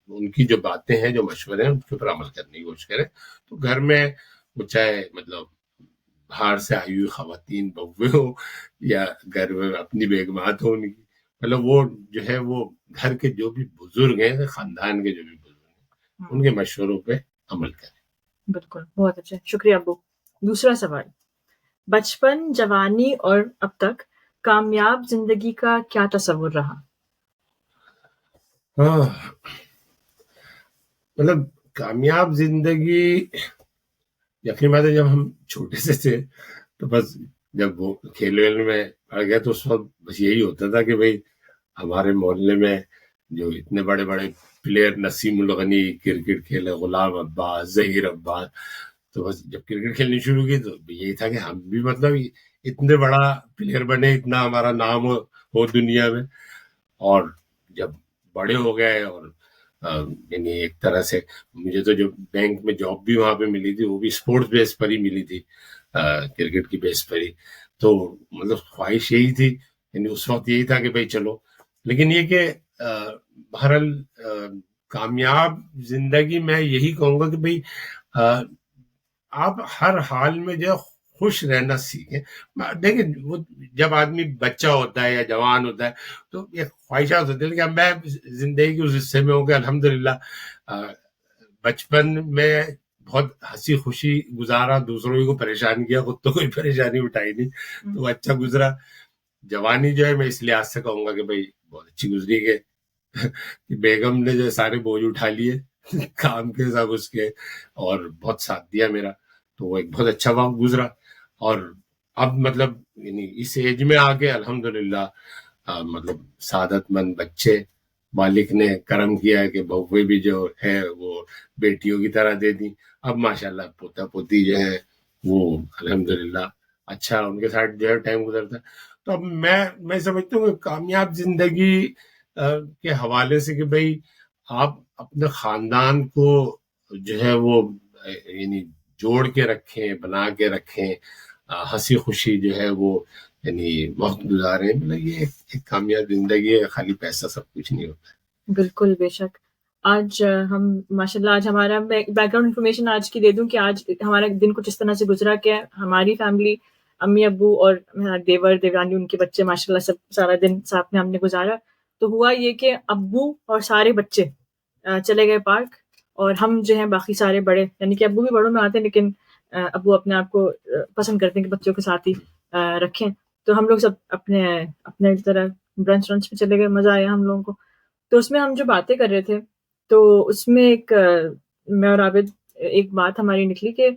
ان کی جو باتیں ہیں، جو مشورے ہیں، ان کے اوپر عمل کرنے کی کوشش کریں۔ تو گھر میں وہ چاہے مطلب باہر سے آئی ہوئی خواتین بہویں ہو یا گھر میں اپنی بیگمات ہو، ان کی مطلب وہ جو ہے وہ گھر کے جو بھی بزرگ ہیں، خاندان کے جو بھی بزرگ ہیں، ان کے مشوروں پہ عمل کریں۔ بالکل، بہت اچھا، شکریہ ابو۔ دوسرا سوال، بچپن، جوانی اور اب تک کامیاب زندگی کا کیا تصور رہا؟ مطلب کامیاب زندگی یقین بات ہے، جب ہم چھوٹے سے تھے تو بس جب وہ کھیل ویل میں پڑ گئے تو اس وقت بس یہی ہوتا تھا کہ بھائی ہمارے محلے میں جو اتنے بڑے بڑے پلیئر، نسیم الغنی کرکٹ کھیلے، غلام عباس، ظہیر عباس، تو بس جب کرکٹ کھیلنی شروع کی تو یہی تھا کہ ہم بھی مطلب اتنے بڑا پلیئر بنے, اتنا ہمارا نام ہو دنیا میں. اور جب بڑے ہو گئے اور یعنی ایک طرح سے مجھے تو جو بینک میں جاب بھی وہاں پہ ملی تھی وہ بھی اسپورٹس بیس پر ہی ملی تھی, کرکٹ کی بیس پر ہی. تو مطلب خواہش یہی تھی, یعنی اس وقت یہی تھا کہ بھائی چلو. لیکن یہ کہ بہرحال کامیاب زندگی میں یہی کہوں گا کہ بھائی آپ ہر حال میں جو خوش رہنا سیکھیں. دیکھیں وہ جب آدمی بچہ ہوتا ہے یا جوان ہوتا ہے تو یہ خواہشات ہوتی ہیں کہ میں زندگی کے اس حصے میں ہوں کہ الحمدللہ بچپن میں بہت ہنسی خوشی گزارا, دوسروں کو پریشان کیا, خود تو کوئی پریشانی اٹھائی نہیں, تو اچھا گزرا. جوانی جو ہے میں اس لحاظ سے کہوں گا کہ بھائی بہت اچھی گزری کہ بیگم نے جو سارے بوجھ اٹھا لیے کام کے سب اس کے, اور بہت ساتھ دیا میرا, تو وہ ایک بہت اچھا وقت گزرا. اور اب مطلب یعنی اس ایج میں آ کے الحمدللہ مطلب سعادت مند بچے مالک نے کرم کیا ہے کہ بہویں بھی جو ہے وہ بیٹیوں کی طرح دے دی. اب ماشاءاللہ پوتا پوتی جو ہے وہ الحمدللہ اچھا ان کے ساتھ جو ہے ٹائم گزرتا ہے. تو اب میں سمجھتا ہوں کہ کامیاب زندگی کے حوالے سے کہ بھائی آپ اپنے خاندان کو جو ہے وہ یعنی جوڑ کے رکھیں, بنا کے رکھیں, ہنسی خوشی جو ہے وہ یعنی وقت گزاریں. یہ ایک کامیاب زندگی ہے, خالی پیسہ سب کچھ نہیں ہوتا ہے. بالکل بے شک. آج ہم ماشاءاللہ آج ہمارا بیک گراؤنڈ انفارمیشن آج کی دے دوں کہ آج ہمارا دن کچھ اس طرح سے گزرا کہ ہماری فیملی امی ابو اور دیور دیورانی ان کے بچے ماشاءاللہ سب سارا دن ساتھ میں ہم نے گزارا. تو ہوا یہ کہ ابو اور سارے بچے چلے گئے پارک, اور ہم جو ہیں باقی سارے بڑے, یعنی کہ ابو بھی بڑوں میں آتے ہیں لیکن ابو اپنے آپ کو پسند کرتے ہیں کہ بچوں کے ساتھ ہی رکھیں. تو ہم لوگ سب اپنے اپنے طرح برنچ پہ چلے گئے, مزہ آیا ہم لوگوں کو. تو اس میں ہم جو باتیں کر رہے تھے تو اس میں ایک میں اور عابد ایک بات ہماری نکلی کہ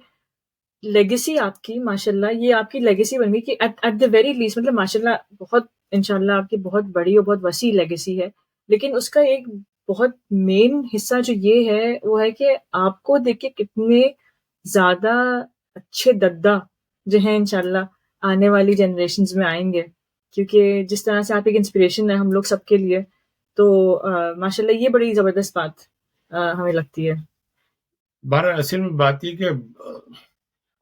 لیگیسی آپ کی ماشاءاللہ, یہ آپ کی لیگیسی بن گئی کہ ایٹ دا ویری لیسٹ مطلب ماشاءاللہ بہت انشاءاللہ آپ کی بہت بڑی اور بہت وسیع لیگیسی ہے. لیکن اس کا ایک بہت مین حصہ جو یہ ہے وہ ہے کہ آپ کو دیکھ کے کتنے زیادہ اچھے دادا جو ہیں انشاءاللہ آنے والی جنریشنز میں آئیں گے, کیونکہ جس طرح سے آپ ایک انسپریشن ہے ہم لوگ سب کے لیے. تو ماشاءاللہ یہ بڑی زبردست بات ہمیں لگتی ہے. بہرحال اصل میں بات یہ کہ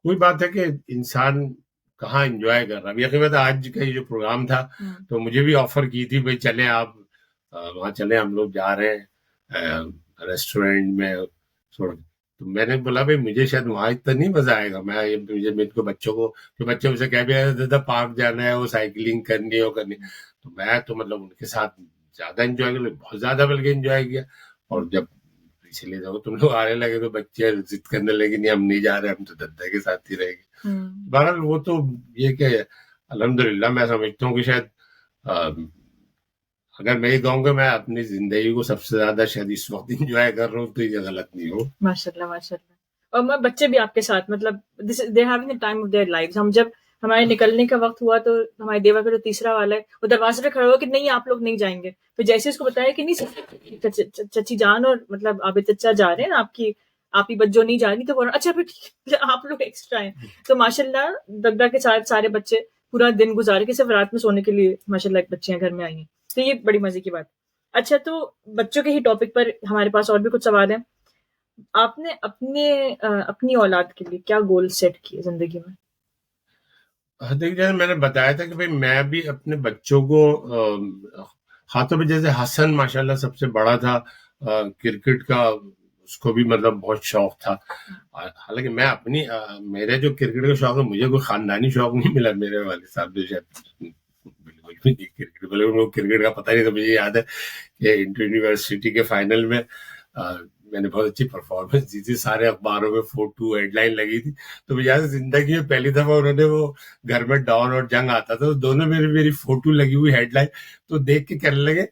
کوئی بات ہے کہ انسان کہاں انجوائے کر رہا ہے. یقین بات آج کا یہ جو پروگرام تھا تو مجھے بھی آفر کی تھی بھائی چلیں آپ وہاں چلیں, ہم لوگ جا رہے ہیں ریسٹورینٹ میں. تو میں نے بولا بھائی مجھے شاید وہاں اتنا نہیں مزہ آئے گا. میں کو بچوں کو جو بچے مجھ سے کہہ بھی آئے دادا پارک جانا ہے, وہ سائیکلنگ کرنی ہے, وہ کرنی, تو میں تو مطلب ان کے ساتھ زیادہ انجوائے کر, بہت زیادہ بلکہ انجوائے کیا. اور جب اسی لیے جب تم لوگ آنے لگے تو بچے ضد کرنے لگے نہیں ہم نہیں جا رہے, ہم تو دادا کے ساتھ ہی رہے گے. بہرحال وہ تو یہ کہ الحمدللہ میں سمجھتا ہوں کہ شاید اگر میں یہ کہوں کہ میں اپنی زندگی کو سب سے زیادہ شاید اس وقت انجوائے کر رہا ہوں تو یہ غلط نہیں ہو. ماشاءاللہ ماشاءاللہ. اور بچے بھی آپ کے ساتھ مطلب they having the time of their life. ہم جب ہمارے نکلنے کا وقت ہوا تو ہمارے دیور کا جو تیسرا والا ہے وہ دروازے پہ کھڑا ہوا کہ نہیں آپ لوگ نہیں جائیں گے. پھر جیسے اس کو بتایا کہ نہیں چچی جان اور مطلب عابد چچا جا رہے ہیں آپ کی بچوں نہیں جا رہی, تو اچھا پھر آپ لوگ ایکسٹرا ہیں. تو ماشاءاللہ دادا کے ساتھ سارے بچے پورا دن گزارے کہ صرف رات میں سونے کے لیے ماشاءاللہ ایک بچیاں گھر میں آئی ہیں. تو یہ بڑی مزے کی بات. اچھا تو بچوں کے ہی ٹاپک پر ہمارے پاس اور بھی کچھ سوال ہیں. آپ نے اپنی اولاد کے لیے کیا گول سیٹ کیے زندگی میں؟ دیکھیے میں نے بتایا تھا کہ بھائی میں بھی اپنے بچوں کو خاص طور پہ جیسے حسن ماشاءاللہ سب سے بڑا تھا کرکٹ کا, اس کو بھی مطلب بہت شوق تھا. حالانکہ میں میرے جو کرکٹ کا شوق ہے مجھے کوئی خاندانی شوق نہیں ملا. میرے والد صاحب جو شاید بالکل بھی کرکٹ کا پتہ نہیں تھا. مجھے یاد ہے کہ انٹر یونیورسٹی کے فائنل میں میں نے بہت اچھی پرفارمنس دی تھی, سارے اخباروں میں فوٹو ہیڈ لائن لگی تھی. تو مجھے یاد ہے زندگی میں پہلی دفعہ انہوں نے وہ گھر میں ڈان اور جنگ آتا تھا, دونوں میں میری فوٹو لگی ہوئی ہیڈ لائن, تو دیکھ کے کہنے لگے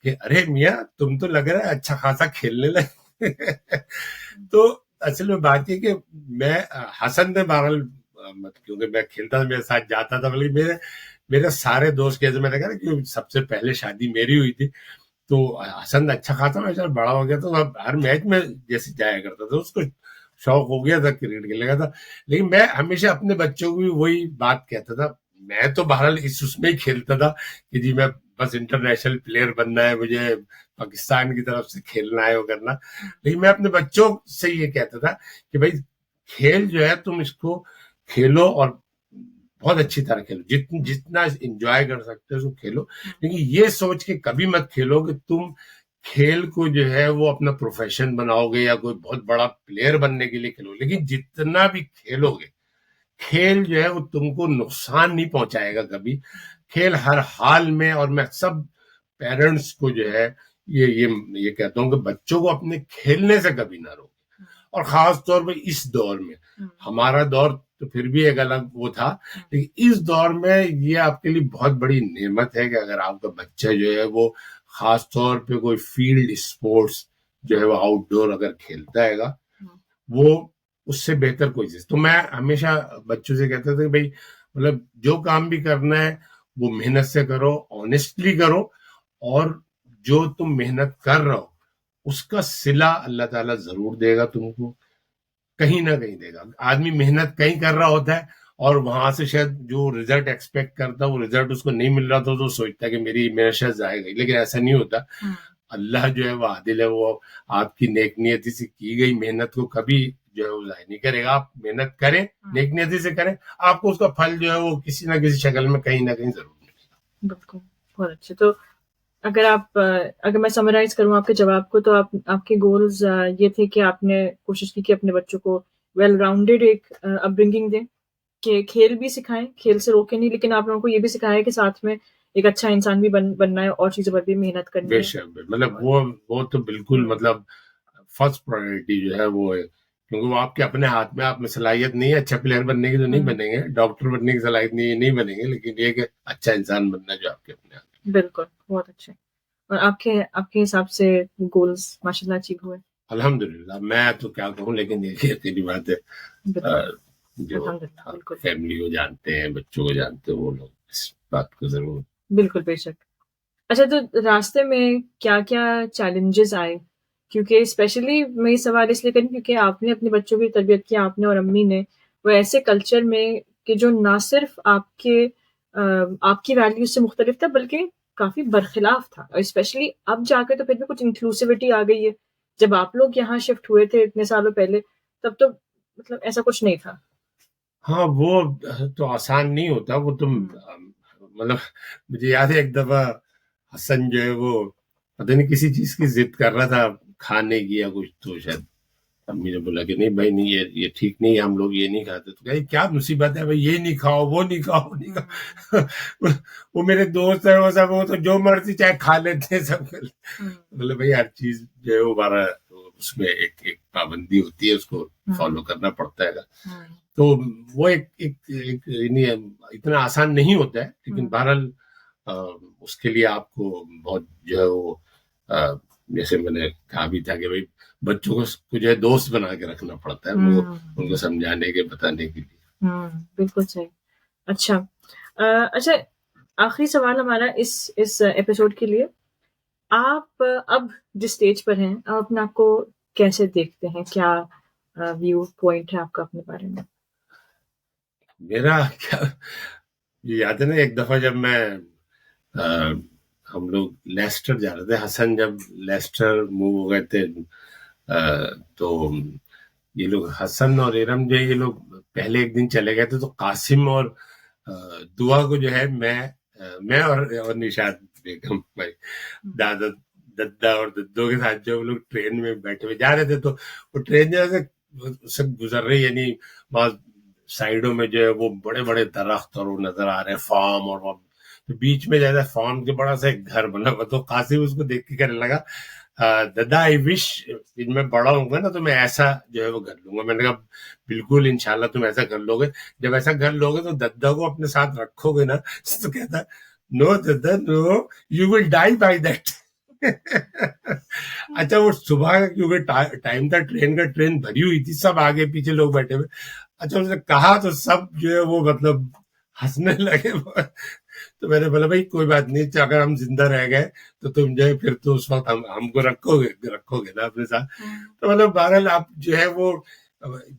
کہ ارے میاں تم تو لگ رہا ہے اچھا خاصا کھیلنے لگے. تو اصل میں بات یہ کہ میں حسن نے بہرحال کیونکہ میں کھیلتا تھا میرے ساتھ جاتا تھا, بلکہ میرے سارے دوست کہتے, میں نے کہا کہ سب سے پہلے شادی میری ہوئی تھی تو حسن اچھا خاصا میں بڑا ہو گیا تو اب ہر میچ میں جیسے جایا کرتا تھا, اس کو شوق ہو گیا تھا کرکٹ کھیلنے کا تھا. لیکن میں ہمیشہ اپنے بچوں کو بھی وہی بات کہتا تھا. میں تو بہرحال اس میں ہی کھیلتا تھا کہ جی میں بس انٹرنیشنل پلیئر بننا ہے, مجھے پاکستان کی طرف سے کھیلنا ہے, وہ کرنا. لیکن میں اپنے بچوں سے یہ کہتا تھا کہ بھائی کھیل جو ہے تم اس کو کھیلو اور بہت اچھی طرح کھیلو, جتنا انجوائے کر سکتے ہو اس کو کھیلو. لیکن یہ سوچ کے کبھی مت کھیلو کہ تم کھیل کو جو ہے وہ اپنا پروفیشن بناؤ گے یا کوئی بہت بڑا پلیئر بننے کے لیے کھیلو. لیکن جتنا بھی کھیلو گے, کھیل جو ہے وہ تم کو نقصان نہیں پہنچائے گا کبھی. کھیل ہر حال میں, اور میں سب پیرنٹس کو جو ہے یہ کہتا ہوں کہ بچوں کو اپنے کھیلنے سے کبھی نہ روکے. اور خاص طور پہ اس دور میں, ہمارا دور تو پھر بھی ایک الگ وہ تھا, لیکن اس دور میں یہ آپ کے لیے بہت بڑی نعمت ہے کہ اگر آپ کا بچہ جو ہے وہ خاص طور پہ کوئی فیلڈ اسپورٹس جو ہے وہ آؤٹ ڈور اگر کھیلتا ہے گا, وہ اس سے بہتر کوئی چیز. تو میں ہمیشہ بچوں سے کہتا تھا کہ بھائی مطلب جو کام بھی کرنا ہے وہ محنت سے کرو, آنیسٹلی کرو, اور جو تم محنت کر رہے ہو اس کا صلہ اللہ تعالیٰ ضرور دے گا تم کو, کہیں نہ کہیں دے گا. آدمی محنت کہیں کر رہا ہوتا ہے اور وہاں سے شاید جو رزلٹ ایکسپیکٹ کرتا وہ رزلٹ اس کو نہیں مل رہا تو سوچتا ہے کہ میری محنت شاید ضائع گئی. لیکن ایسا نہیں ہوتا. اللہ جو ہے وہ عادل ہے, وہ آپ کی نیک نیتی سے کی گئی محنت کو کبھی جو ہے وہ ضائع نہیں کرے گا. آپ محنت کریں, نیک نیتی سے کریں, آپ کو اس کا پھل جو ہے وہ کسی نہ کسی شکل میں کہیں نہ کہیں ضرور ملے گا. بالکل, بہت اچھے. تو اگر میں سمرائز کروں آپ کے جواب کو, تو آپ کے گولز یہ تھے کہ آپ نے کوشش کی کہ اپنے بچوں کو ویل راؤنڈیڈ ایک اپ برنگنگ دیں, کہ کھیل بھی سکھائیں, کھیل سے روکیں نہیں, لیکن آپ لوگوں کو یہ بھی سکھایا کہ ساتھ میں ایک اچھا انسان بھی بننا ہے اور چیزوں پر بھی محنت کرنی ہے. بے شک, مطلب وہ تو بالکل مطلب فرسٹ پرائرٹی جو ہے وہ ہے, کیونکہ وہ آپ کے اپنے ہاتھ میں, آپ میں صلاحیت نہیں ہے اچھا پلیئر بننے کی تو نہیں بنیں گے, ڈاکٹر بننے کی صلاحیت نہیں بنیں گے, لیکن یہ کہ اچھا انسان بننا جو آپ کے اپنے ہاتھ میں. بالکل, بہت اچھے. اور آپ کے حساب سے گولز ماشاء اللہ اچیو ہوئے؟ الحمدللہ. میں تو کیا کہوں, لیکن یہ یقینی بات ہے جو فیملی کو جانتے ہیں, بچوں کو جانتے ہیں, وہ لوگ اس بات کو ضرور. بالکل, بے شک. اچھا, تو راستے میں کیا کیا چیلنجز آئے؟ کیونکہ اسپیشلی میں یہ سوال اس لیے کروں کیونکہ آپ نے اپنے بچوں کی تربیت کی, آپ نے اور امی نے, وہ ایسے کلچر میں کہ جو نہ صرف آپ کی ویلیوز سے مختلف تھا بلکہ کافی برخلاف تھا. اور اسپیشلی اب جا کے تو پھر بھی کچھ انکلوسیوٹی آ گئی ہے. جب آپ لوگ یہاں شفٹ ہوئے تھے اتنے سالوں پہلے, تب تو مطلب ایسا کچھ نہیں تھا. ہاں, وہ تو آسان نہیں ہوتا. وہ تم مطلب مجھے یاد ہے ایک دفعہ حسن جو ہے وہ پتہ نہیں کسی چیز کی ضد کر رہا تھا کھانے کی یا کچھ, تو شاید امی نے بولا کہ نہیں بھائی نہیں, یہ ٹھیک نہیں ہے, ہم لوگ یہ نہیں کھاتے. تو کہا کیا مصیبت ہے بھائی, یہ نہیں کھاؤ, وہ نہیں کھاؤ, نہیں کھاؤ. وہ میرے دوست ہے, وہ سب, وہ تو جو مرضی چاہے کھا لیتے ہیں سب. مطلب بھائی ہر چیز جو ہے وہ ہمارا اس میں ایک پابندی ہوتی ہے, اس کو فالو کرنا پڑتا ہے. تو وہ ایک اتنا آسان نہیں ہوتا ہے, لیکن بہرحال اس کے لیے آپ کو بہت جو ہے وہ جیسے میں نے کہا بھی تھا کہ بھائی بچوں کو جو ہے دوست بنا کے رکھنا پڑتا ہے, وہ ان کو سمجھانے کے بتانے کے لیے. بالکل صحیح. اچھا, آخری سوال ہمارا اس ایپیسوڈ کے لیے, آپ اب جس اسٹیج پر ہیں, آپ اپنے آپ کو کیسے دیکھتے ہیں؟ کیا ویو پوائنٹ ہے آپ کا اپنے بارے میں؟ میرا کیا یاد ہے نا, ایک دفعہ جب میں ہم لوگ لیسٹر جا رہے تھے, حسن جب لیسٹر موو ہو گئے تھے, تو یہ لوگ حسن اور ارم جو یہ لوگ پہلے ایک دن چلے گئے تھے, تو قاسم اور دعا کو جو ہے میں اور نشاد بیگم بھائی ددا اور ددو کے ساتھ جو لوگ ٹرین میں بیٹھے ہوئے جا رہے تھے, تو وہ ٹرین جو سے گزر رہی, یعنی وہاں سائڈوں میں جو ہے وہ بڑے بڑے درخت اور وہ نظر آ رہے ہیں, فارم, اور بیچ میں جیسا فارم کے بڑا سا ایک گھر بنا ہوا. تو قاسم اس کو دیکھ کے کہنے لگا, دادا آئی وش میں بڑا ہوں گا نا تو میں ایسا جو ہے وہ گھر لوں گا. میں نے کہا بالکل انشاءاللہ تم ایسا گھر لو گے, جب ایسا گھر لو گے تو دادا کو اپنے ساتھ رکھو گے نا, تو کہتا نو دادا no, you will die by that. اچھا, وہ صبح کا کیونکہ ٹائم تھا ٹرین کا, ٹرین بھری ہوئی تھی, سب آگے پیچھے لوگ بیٹھے ہوئے. اچھا, اس نے کہا تو سب جو ہے وہ مطلب ہنسنے لگے. تو میں نے بولا بھائی کوئی بات نہیں, اگر ہم زندہ رہ گئے تو تم جو ہے پھر تو اس وقت ہم کو رکھو گے نا اپنے ساتھ. تو مطلب بہرحال آپ جو ہے وہ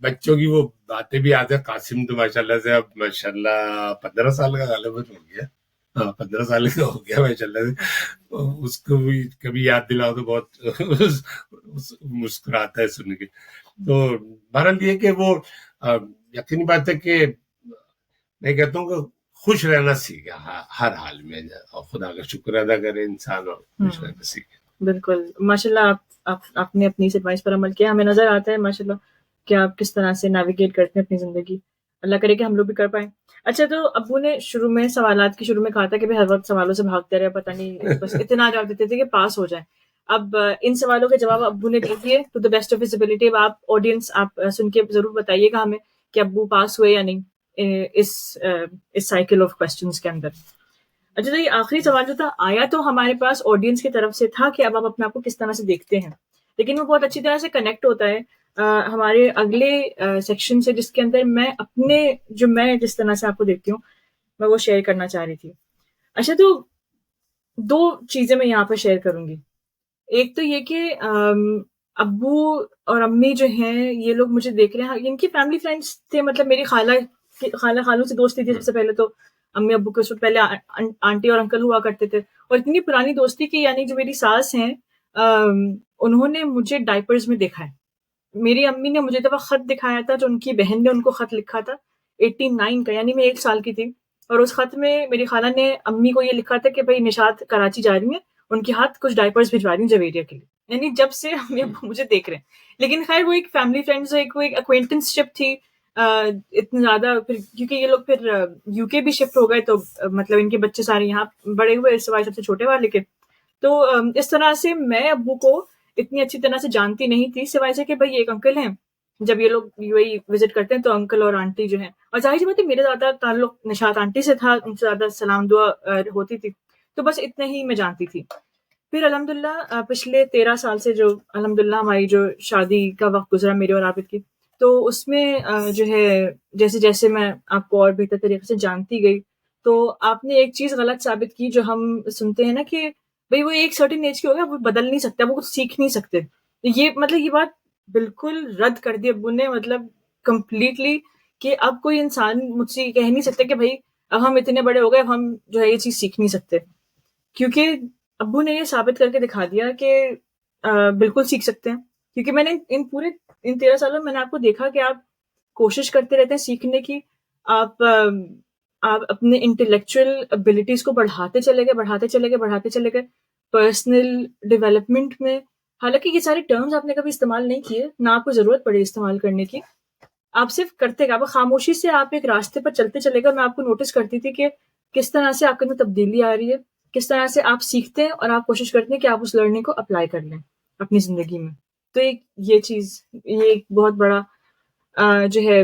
بچوں کی وہ باتیں بھی آتے ہیں. قاسم تو ماشاءاللہ سے اب ماشاءاللہ 15 سال کا غالباً ہو گیا. ہاں 15 سال کا ہو گیا ماشاءاللہ سے. اس کو بھی کبھی یاد دلاؤ تو بہت مسکراتا ہے سن کے. تو بہرحال یہ کہ وہ یقینی بات ہے کہ میں کہتا ہوں کہ خوش رہنا سیکھے ہر حال میں, اور خدا کا شکر ادا کرے انسان, اور خوش رہنا سیکھے. بالکل ماشاءاللہ آپ نے اپنی اس ایڈوائس پر عمل کیا. ہمیں نظر آتا ہے ماشاءاللہ کہ آپ کس طرح سے نیویگیٹ کرتے ہیں اپنی زندگی. اللہ کرے کہ ہم لوگ بھی کر پائیں. اچھا تو ابو نے شروع میں سوالات کے شروع میں کہا تھا کہ ہر وقت سوالوں سے بھاگتے رہے, پتہ نہیں بس اتنا جواب دیتے تھے کہ پاس ہو جائیں. اب ان سوالوں کے جواب ابو نے دے دیے to the best of his ability. اب آپ آڈینس آپ سن کے ضرور بتائیے گا ہمیں کہ ابو پاس ہوئے یا نہیں اس سائیکل آف کوسچنس کے اندر. اچھا تو یہ آخری سوال جو تھا آیا تو ہمارے پاس آڈینس کی طرف سے تھا کہ اب آپ اپنے آپ کو کس طرح سے دیکھتے ہیں, لیکن وہ بہت اچھی طرح سے کنیکٹ ہوتا ہے ہمارے اگلے سیکشن سے, جس کے اندر میں جس طرح سے آپ کو دیکھتی ہوں میں وہ شیئر کرنا چاہ رہی تھی. اچھا تو 2 چیزیں میں یہاں پہ شیئر کروں گی. ایک تو یہ کہ ابو اور امی جو ہیں یہ لوگ مجھے دیکھ رہے ہیں, ان کی فیملی فرینڈس تھے, مطلب میری خالوں سے دوستی تھی سب سے پہلے تو. امی ابو کے ساتھ پہلے آنٹی اور انکل ہوا کرتے تھے, اور اتنی پرانی دوستی کی, یعنی جو میری ساس ہیں انہوں نے مجھے ڈائپرز میں دیکھا ہے. میری امی نے مجھے دفعہ خط دکھایا تھا جو ان کی بہن نے ان کو خط لکھا تھا 89 کا, یعنی میں 1 سال کی تھی, اور اس خط میں میری خالہ نے امی کو یہ لکھا تھا کہ بھائی نشاط کراچی جا رہی ہیں, ان کے ہاتھ کچھ ڈائپرز بھجوا رہی ہیں جویریہ کے لیے. یعنی جب سے امی ابو مجھے دیکھ رہے ہیں. لیکن خیر وہ ایک فیملی فرینڈز, ایک اکوینٹنس شپ تھی اتنا زیادہ. پھر کیونکہ یہ لوگ پھر یو کے بھی شفٹ ہو گئے, تو مطلب ان کے بچے سارے یہاں بڑے ہوئے سوائے سب سے چھوٹے والے کے. تو اس طرح سے میں ابو کو اتنی اچھی طرح سے جانتی نہیں تھی, سوائے سے کہ بھائی ایک انکل ہیں, جب یہ لوگ یو اے وزٹ کرتے ہیں تو انکل اور آنٹی جو ہیں, اور ظاہر سی بات ہے میرا زیادہ تعلق نشاط آنٹی سے تھا, ان سے زیادہ سلام دعا ہوتی تھی, تو بس اتنا ہی میں جانتی تھی. پھر الحمدللہ پچھلے 13 سال سے جو الحمدللہ ہماری جو شادی کا وقت گزرا میرے اور عابد کی, تو اس میں جو ہے جیسے جیسے میں آپ کو اور بہتر طریقے سے جانتی گئی, تو آپ نے ایک چیز غلط ثابت کی جو ہم سنتے ہیں نا کہ بھئی وہ ایک سرٹن ایج کی ہو گیا, وہ بدل نہیں سکتا, وہ کچھ سیکھ نہیں سکتے. یہ مطلب یہ بات بالکل رد کر دی ابو نے, مطلب کمپلیٹلی, کہ اب کوئی انسان مجھ سے کہہ نہیں سکتا کہ بھائی اب ہم اتنے بڑے ہو گئے, اب ہم جو ہے یہ چیز سیکھ نہیں سکتے. کیونکہ ابو نے یہ ثابت کر کے دکھا دیا کہ بالکل سیکھ سکتے ہیں. کیونکہ میں نے ان 13 سالوں میں میں نے آپ کو دیکھا کہ آپ کوشش کرتے رہتے ہیں سیکھنے کی, آپ اپنے انٹلیکچوئل ابیلٹیز کو بڑھاتے چلے گئے پرسنل ڈیولپمنٹ میں. حالانکہ یہ سارے ٹرمز آپ نے کبھی استعمال نہیں کیے, نہ آپ کو ضرورت پڑی استعمال کرنے کی, آپ صرف کرتے گئے, آپ خاموشی سے آپ ایک راستے پر چلتے چلے گئے. میں آپ کو نوٹس کرتی تھی کہ کس طرح سے آپ کے اندر تبدیلی آ رہی ہے, کس طرح سے آپ سیکھتے ہیں اور آپ کوشش کرتے ہیں کہ آپ اس لرننگ کو اپلائی کر لیں اپنی زندگی میں. تو یہ چیز, یہ ایک بہت بڑا جو ہے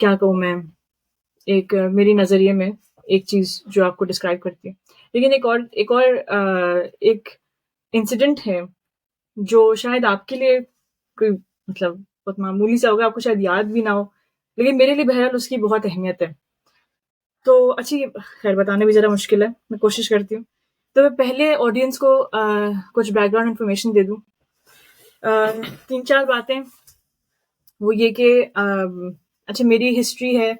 کیا کہوں میں, ایک میری نظریے میں ایک چیز جو آپ کو ڈسکرائب کرتی ہے. لیکن ایک انسیڈنٹ ہے جو شاید آپ کے لیے کوئی مطلب بہت معمولی سا ہوگا, آپ کو شاید یاد بھی نہ ہو, لیکن میرے لیے بہرحال اس کی بہت اہمیت ہے. تو اچھی خیر بتانا بھی ذرا مشکل ہے, میں کوشش کرتی ہوں. تو میں پہلے آڈینس کو کچھ بیک گراؤنڈ انفارمیشن دے دوں. 3-4 باتیں وہ یہ کہ اچھا میری ہسٹری ہے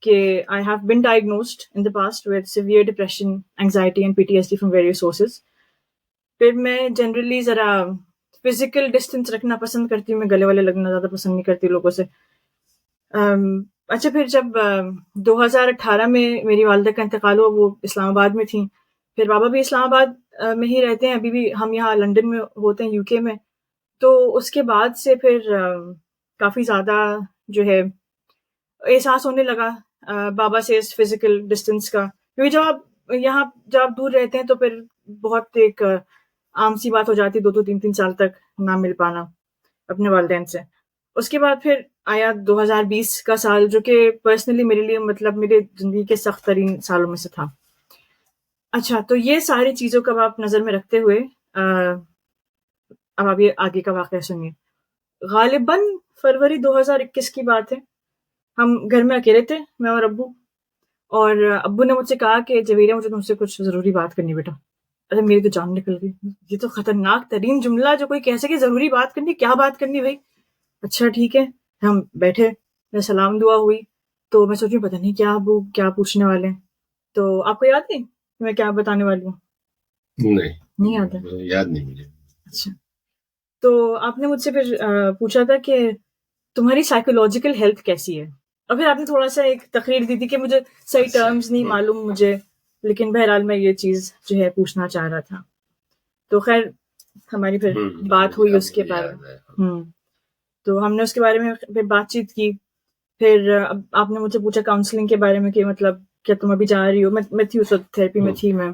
کہ I have been diagnosed in the past with severe depression, anxiety and PTSD from various sources. پھر میں جنرلی ذرا فزیکل ڈسٹینس رکھنا پسند کرتی ہوں, میں گلے والے لگنا زیادہ پسند نہیں کرتی لوگوں سے. اچھا پھر جب 2018 میں میری والدہ کا انتقال ہوا, وہ اسلام آباد میں تھیں, پھر بابا بھی اسلام آباد میں ہی رہتے ہیں, ابھی بھی ہم یہاں لنڈن میں ہوتے ہیں یو کے میں. تو اس کے بعد سے پھر کافی زیادہ جو ہے احساس ہونے لگا بابا سے اس فزیکل ڈسٹینس کا, کیونکہ جب آپ دور رہتے ہیں تو پھر بہت ایک عام سی بات ہو جاتی ہے 2-3 سال تک نہ مل پانا اپنے والدین سے. اس کے بعد پھر آیا 2020 کا سال, جو کہ پرسنلی میرے لیے مطلب میرے زندگی کے سخت ترین سالوں میں سے تھا. اچھا تو یہ ساری چیزوں کو آپ نظر میں رکھتے ہوئے اب آپ یہ آگے کا واقعہ سنیے. غالباً فروری 2021 کی بات ہے, ہم گھر میں اکیلے تھے, میں اور ابو نے مجھ سے کہا کہ جویریہ مجھے تم سے کچھ ضروری بات کرنی بیٹا. ارے میری تو جان نکل گئی, یہ تو خطرناک ترین جملہ جو کوئی کہہ سکے, ضروری بات کرنی, کیا بات کرنی بھائی. اچھا ٹھیک ہے. ہم بیٹھے, میں سلام دعا ہوئی, تو میں سوچی پتہ نہیں کیا ابو کیا پوچھنے والے ہیں. تو آپ کو یاد نہیں میں کیا بتانے والی ہوں؟ نہیں یاد ہے؟ یاد نہیں مجھے. اچھا, تو آپ نے مجھ سے پھر پوچھا تھا کہ تمہاری سائیکولوجیکل ہیلتھ کیسی ہے, اور پھر آپ نے تھوڑا سا ایک تقریر دی تھی کہ مجھے صحیح ٹرمز نہیں معلوم مجھے, لیکن بہرحال میں یہ چیز جو ہے پوچھنا چاہ رہا تھا. تو خیر ہماری پھر بات ہوئی اس کے بارے میں. تو ہم نے اس کے بارے میں پھر بات چیت کی. پھر آپ نے مجھ سے پوچھا کاؤنسلنگ کے بارے میں کہ مطلب کیا تم ابھی جا رہی ہو. میں تھی اس وقت تھیراپی میں تھی میں,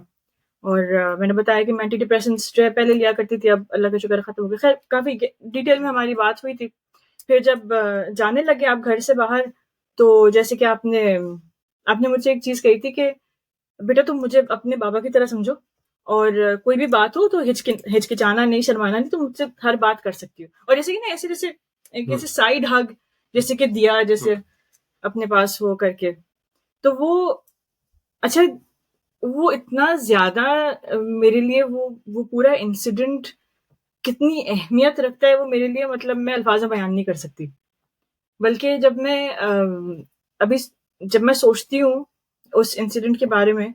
اور میں نے بتایا کہ میں اینٹی ڈپریسنٹس جو ہے پہلے لیا کرتی تھی, اب اللہ کا شکر ختم ہو گیا. خیر کافی ڈیٹیل میں ہماری بات ہوئی تھی. پھر جب جانے لگے آپ گھر سے باہر, تو جیسے کہ آپ نے مجھ سے ایک چیز کہی تھی کہ بیٹا تم مجھے اپنے بابا کی طرح سمجھو, اور کوئی بھی بات ہو تو ہچکچانا نہیں, شرمانا نہیں, تم مجھ سے ہر بات کر سکتی ہو. اور جیسے کہ نا ایسے جیسے ایک ایسے سائڈ ہگ جیسے کہ دیا جیسے اپنے پاس وہ کر کے, تو وہ اچھا وہ اتنا زیادہ میرے لیے وہ پورا انسیڈنٹ کتنی اہمیت رکھتا ہے وہ میرے لیے, مطلب میں الفاظ میں بیان نہیں کر سکتی. بلکہ جب میں سوچتی ہوں اس انسیڈنٹ کے بارے میں,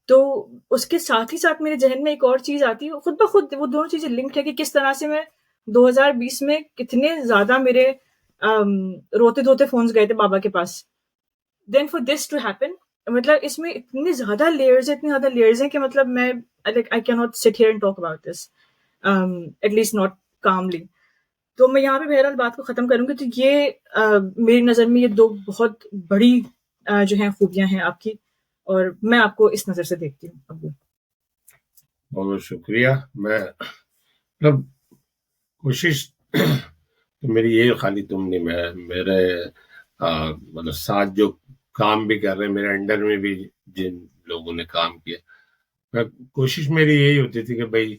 تو اس کے ساتھ ہی ساتھ میرے ذہن میں ایک اور چیز آتی ہے, خود بخود وہ دونوں چیزیں لنکڈ ہے کہ کس طرح سے میں 2020 میں کتنے زیادہ میرے روتے دھوتے فونز گئے تھے بابا کے پاس. دین فار دس ٹو ہیپن, مطلب اس میں اتنی زیادہ لیئرز ہیں کہ مطلب میں I can not sit here and talk about this, at least not calmly. تو میں یہاں پہ بہرحال بات کو ختم کروں گی. تو یہ میری نظر میں یہ دو بہت بڑی جو ہیں خوبیاں ہیں آپ کی, اور میں آپ کو اس نظر سے دیکھتی ہوں. ابو بہت بہت شکریہ. میں مطلب کوشش میری یہ خالی تم نہیں, میں میرے مطلب ساتھ جو کام بھی کر رہے ہیں, میرے انڈر میں بھی جن لوگوں نے کام کیا, کوشش میری یہی ہوتی تھی کہ بھائی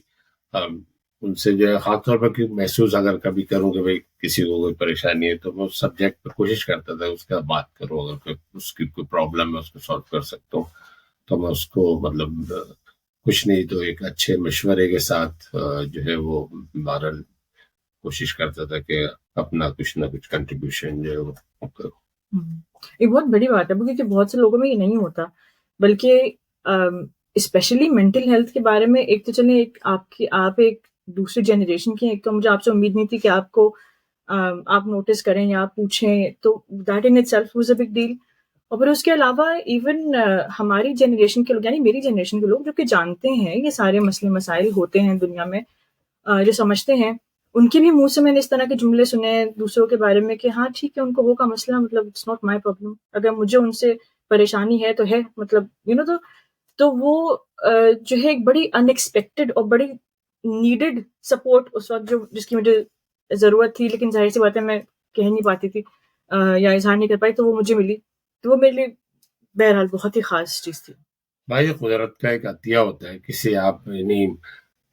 ان سے جو ہے خاص طور پر محسوس اگر کبھی کروں کہ بھائی کسی کو کوئی پریشانی ہے, تو میں اس سبجیکٹ پہ کوشش کرتا تھا اس کا بات کروں. اگر اس کی کوئی پرابلم ہے اس کو سالو کر سکتا ہوں, تو میں اس کو مطلب کچھ نہیں تو ایک اچھے مشورے کے ساتھ جو ہے وہ بہرحال کوشش کرتا تھا کہ اپنا کچھ نہ کچھ کنٹریبیوشن جو ہے وہ کروں. یہ بہت بڑی بات ہے کیونکہ بہت سے لوگوں میں یہ نہیں ہوتا, بلکہ اسپیشلی مینٹل ہیلتھ کے بارے میں. ایک تو چلیں آپ ایک دوسری جنریشن کی, ایک تو مجھے آپ سے امید نہیں تھی کہ آپ نوٹس کریں یا آپ پوچھیں, تو that in itself was a big deal. اور پھر اس کے علاوہ ایون ہماری جنریشن کے لوگ, یعنی میری جنریشن کے لوگ جو کہ جانتے ہیں یہ سارے مسئلے مسائل ہوتے ہیں دنیا میں, جو سمجھتے ہیں, ان کے بھی منہ سے میں نے اس طرح کے جملے سنے دوسروں کے بارے میں کہ ہاں ٹھیک ہے ان کو وہ کا مسئلہ, مطلب اٹس ناٹ مائی پرابلم, اگر مجھے ان سے پریشانی ہے تو ہے, مطلب تو وہ جو ہے ایک بڑی ان ایکسپیکٹڈ اور بڑی نیڈڈ سپورٹ اس وقت جس کی مجھے ضرورت تھی, لیکن ظاہر سی بات ہے میں کہہ نہیں پاتی تھی یا اظہار نہیں کر پائی, تو وہ مجھے ملی. تو وہ میرے لیے بہرحال بہت ہی خاص چیز تھی. بھائی قدرت کا ایک عطیہ ہوتا ہے, کسی آپ یعنی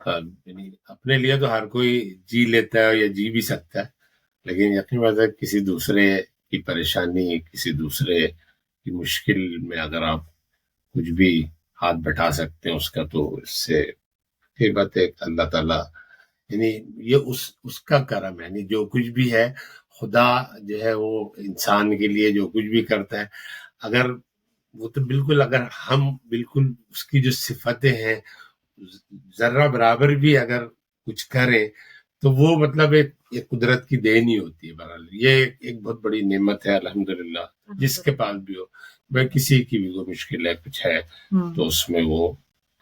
اپنے لیے تو ہر کوئی جی لیتا ہے یا جی بھی سکتا ہے, لیکن یقین بات ہے کسی دوسرے کی پریشانی, کسی دوسرے کی مشکل میں اگر آپ کچھ بھی ہاتھ بٹھا سکتے ہیں اس کا, تو اس سے پھر بات ہے اللہ تعالیٰ یعنی یہ اس کا کرم ہے. یعنی جو کچھ بھی ہے خدا جو ہے وہ انسان کے لیے جو کچھ بھی کرتا ہے, اگر وہ تو بالکل اگر ہم بالکل اس کی جو صفتیں ہیں ذرہ برابر بھی اگر کچھ کریں تو وہ مطلب ایک قدرت کی دین ہی ہوتی ہے. بہرحال یہ ایک بہت بڑی نعمت ہے الحمدللہ, جس کے پاس بھی ہو. میں کسی کی بھی کوئی مشکل ہے کچھ ہے تو اس میں وہ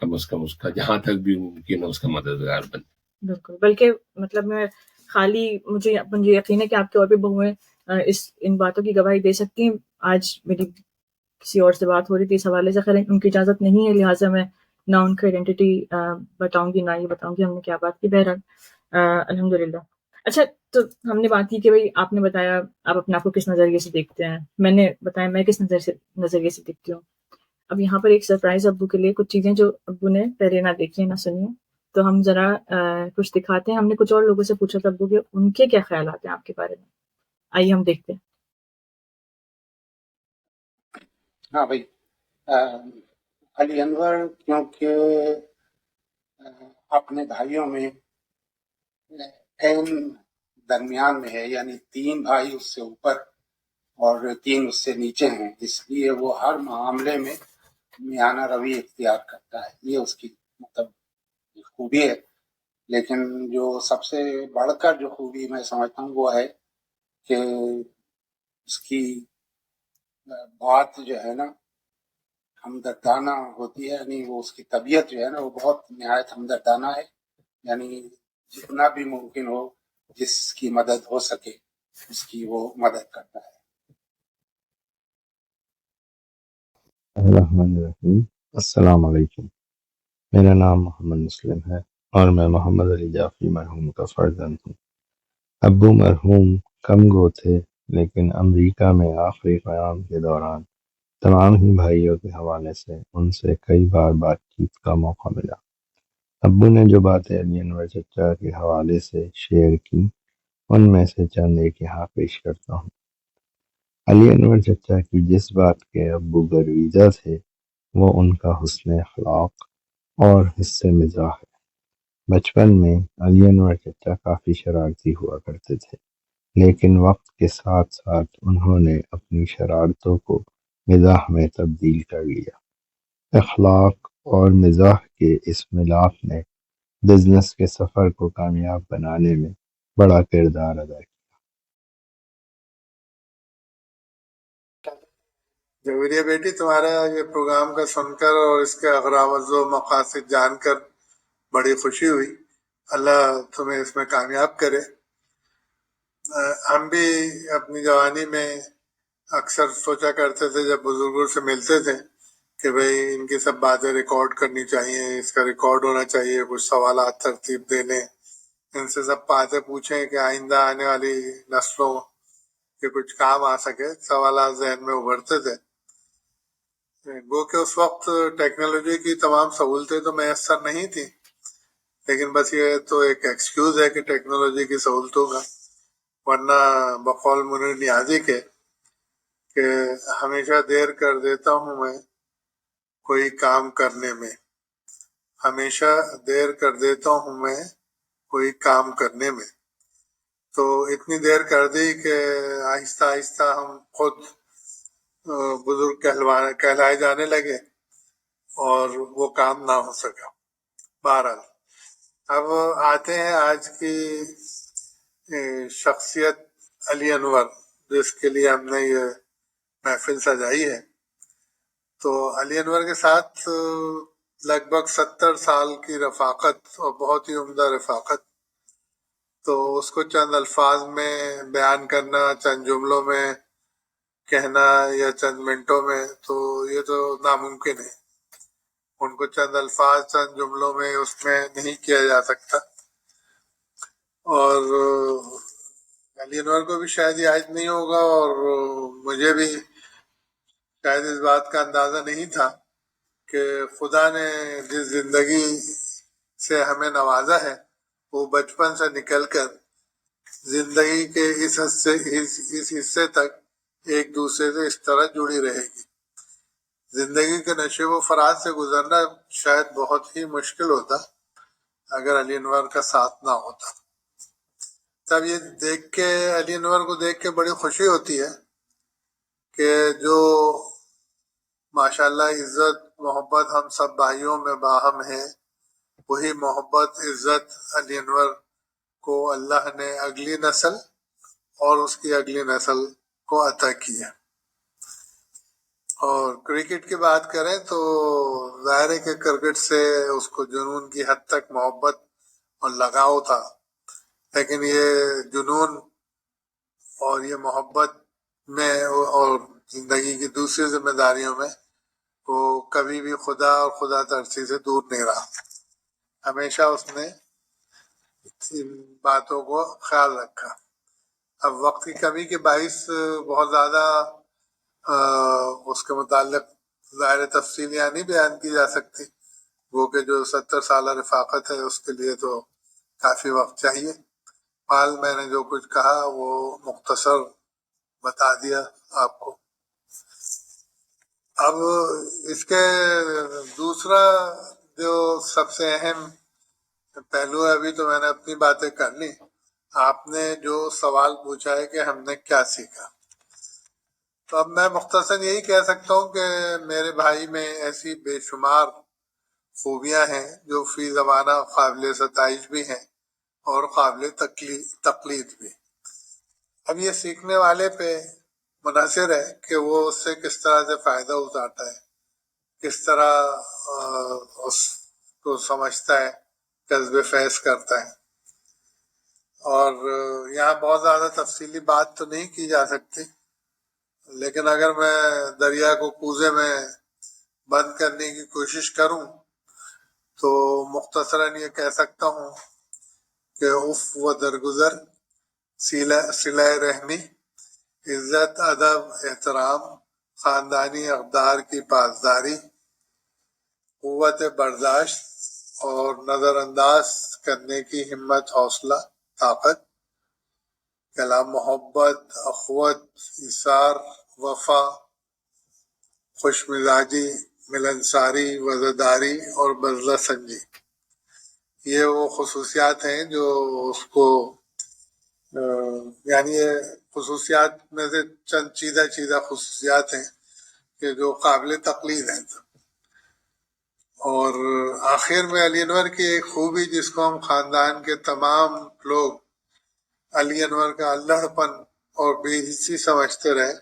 کم از کم اس کا جہاں تک بھی ممکن ہے اس کا مددگار بنے. بالکل, بلکہ مطلب میں خالی مجھے یقین ہے کہ آپ کے اور بھی بہویں ان باتوں کی گواہی دے سکتی ہیں. آج میری کسی اور سے بات ہو رہی تھی اس حوالے سے, خیر ان کی اجازت نہیں ہے لہٰذا میں نہ ان کا آئیڈینٹی بتاؤں گی نہ یہ بتاؤں گی ہم نے کیا بات کی. بہرحال الحمدللہ. اچھا, تو ہم نے بات کی کہ بھائی آپ نے بتایا آپ اپنے آپ کو کس نظریے سے دیکھتے ہیں, میں نے بتایا میں کس نظریے سے دیکھتی ہوں. اب یہاں پر ایک سرپرائز ابو کے لیے, کچھ چیزیں جو ابو نے پہلے نہ دیکھی ہیں نہ سنی ہیں, تو ہم ذرا کچھ دکھاتے ہیں. ہم نے کچھ اور لوگوں سے پوچھا تھا ابو کہ ان کے کیا خیالات ہیں آپ کے بارے میں, آئیے ہم دیکھتے ہیں. ہاں بھائی, علی انور کیونکہ اپنے بھائیوں میں درمیان میں ہے، یعنی 3 بھائی اس سے اوپر اور 3 اس سے نیچے ہیں، اس لیے وہ ہر معاملے میں میانہ روی اختیار کرتا ہے. یہ اس کی مطلب خوبی ہے. لیکن جو سب سے بڑھ کر جو خوبی میں سمجھتا ہوں وہ ہے کہ اس کی بات جو ہے نا ہمدردانہ ہوتی ہے، یعنی وہ اس کی طبیعت جو ہے نا وہ بہت نہایت ہمدردانہ ہے، یعنی جتنا بھی ممکن ہو جس کی مدد ہو سکے اس کی وہ مدد کرتا ہے. الرحمن الرحیم. السلام علیکم. میرا نام محمد مسلم ہے اور میں محمد علی جعفری مرحوم کا فرزند ہوں. ابو مرحوم کم گو تھے، لیکن امریکہ میں آخری قیام کے دوران تمام ہی بھائیوں کے حوالے سے ان سے کئی بار بات چیت کا موقع ملا. ابو نے جو باتیں علی انور چچا کے حوالے سے شیئر کی ان میں سے چند ایک یہاں پیش کرتا ہوں. علی انور چچا کی جس بات کے ابو گرویزہ تھے وہ ان کا حسن اخلاق اور حسن مزاح ہے. بچپن میں علی انور چچا کافی شرارتی ہوا کرتے تھے، لیکن وقت کے ساتھ ساتھ انہوں نے اپنی شرارتوں کو مزاح میں تبدیل کر لیا. اخلاق اور مزاح کے اس ملاپ نے بزنس کے سفر کو کامیاب بنانے میں بڑا کردار ادا کیا. جویریہ بیٹی، تمہارا یہ پروگرام کا سن کر اور اس کے اغراض و مقاصد جان کر بڑی خوشی ہوئی. اللہ تمہیں اس میں کامیاب کرے. ہم بھی اپنی جوانی میں اکثر سوچا کرتے تھے جب بزرگوں سے ملتے تھے کہ بھئی ان کی سب باتیں ریکارڈ کرنی چاہیے، اس کا ریکارڈ ہونا چاہیے، کچھ سوالات ترتیب دینے، ان سے سب باتیں پوچھیں کہ آئندہ آنے والی نسلوں کے کچھ کام آ سکے. سوالات ذہن میں ابھرتے تھے. گو کہ اس وقت ٹیکنالوجی کی تمام سہولتیں تو میسر نہیں تھیں، لیکن بس یہ تو ایک ایکسکیوز ہے کہ ٹیکنالوجی کی سہولتوں کا، ورنہ بقول منیر نیازی کے کہ ہمیشہ دیر کر دیتا ہوں میں کوئی کام کرنے میں، ہمیشہ دیر کر دیتا ہوں میں کوئی کام کرنے میں. تو اتنی دیر کر دی کہ آہستہ آہستہ ہم خود بزرگ کہلائے جانے لگے اور وہ کام نہ ہو سکا. بہرحال اب آتے ہیں آج کی شخصیت علی انور، جس کے لیے ہم نے یہ محفل سجائی ہے. تو علی انور کے ساتھ لگ بھگ 70 سال کی رفاقت اور بہت ہی عمدہ رفاقت. تو اس کو چند الفاظ میں بیان کرنا، چند جملوں میں کہنا یا چند منٹوں میں، تو یہ تو ناممکن ہے. ان کو چند الفاظ چند جملوں میں اس میں نہیں کیا جا سکتا. اور علی انور کو بھی شاید یاد نہیں ہوگا اور مجھے بھی شاید اس بات کا اندازہ نہیں تھا کہ خدا نے جس زندگی سے ہمیں نوازا ہے وہ بچپن سے نکل کر زندگی کے اس حصے تک ایک دوسرے سے اس طرح جڑی رہے گی. زندگی کے نشیب و فراز سے گزرنا شاید بہت ہی مشکل ہوتا اگر علی انور کا ساتھ نہ ہوتا. تب یہ دیکھ کے، علی انور کو دیکھ کے بڑی خوشی ہوتی ہے کہ جو ماشاءاللہ عزت محبت ہم سب بھائیوں میں باہم ہے، وہی محبت عزت علی انور کو اللہ نے اگلی نسل اور اس کی اگلی نسل کو عطا کیا. اور کرکٹ کی بات کریں تو ظاہر ہے کہ کرکٹ سے اس کو جنون کی حد تک محبت اور لگاؤ تھا، لیکن یہ جنون اور یہ محبت میں اور زندگی کی دوسری ذمہ داریوں میں وہ کبھی بھی خدا اور خدا ترسی سے دور نہیں رہا. ہمیشہ اس نے ان باتوں کو خیال رکھا. اب وقت کی کمی کے باعث بہت زیادہ اس کے متعلق ظاہر تفصیلیاں نہیں بیان کی جا سکتی، وہ کہ جو 70 سالہ رفاقت ہے اس کے لیے تو کافی وقت چاہیے. حال میں نے جو کچھ کہا وہ مختصر بتا دیا آپ کو. اب اس کے دوسرا جو سب سے اہم پہلو ہے، ابھی تو میں نے اپنی باتیں کر لی، آپ نے جو سوال پوچھا ہے کہ ہم نے کیا سیکھا، تو اب میں مختصر یہی کہہ سکتا ہوں کہ میرے بھائی میں ایسی بے شمار خوبیاں ہیں جو فی زمانہ قابل ستائش بھی ہیں اور قابل تقلید بھی۔ اب یہ سیکھنے والے پہ منحصر ہے کہ وہ اس سے کس طرح سے فائدہ اٹھاتا ہے، کس طرح اس کو سمجھتا ہے، جذب فیض کرتا ہے۔ اور یہاں بہت زیادہ تفصیلی بات تو نہیں کی جا سکتی، لیکن اگر میں دریا کو کوزے میں بند کرنے کی کوشش کروں تو مختصراً یہ کہہ سکتا ہوں کہ اف و درگزر، صلہ رحمی، عزت، ادب، احترام، خاندانی اقدار کی پاسداری، قوت برداشت اور نظر انداز کرنے کی ہمت، حوصلہ، طاقت، کلام محبت، اخوت، ایثار، وفا، خوش مزاجی، ملنساری، وزاداری اور بذلہ سنجی، یہ وہ خصوصیات ہیں جو اس کو یعنی یہ خصوصیات میں سے چند چیزہ خصوصیات ہیں کہ جو قابل تقلید ہیں۔ اور آخر میں علی انور کی ایک خوبی جس کو ہم خاندان کے تمام لوگ علی انور کا اللہ پن اور بے حسی سمجھتے رہے،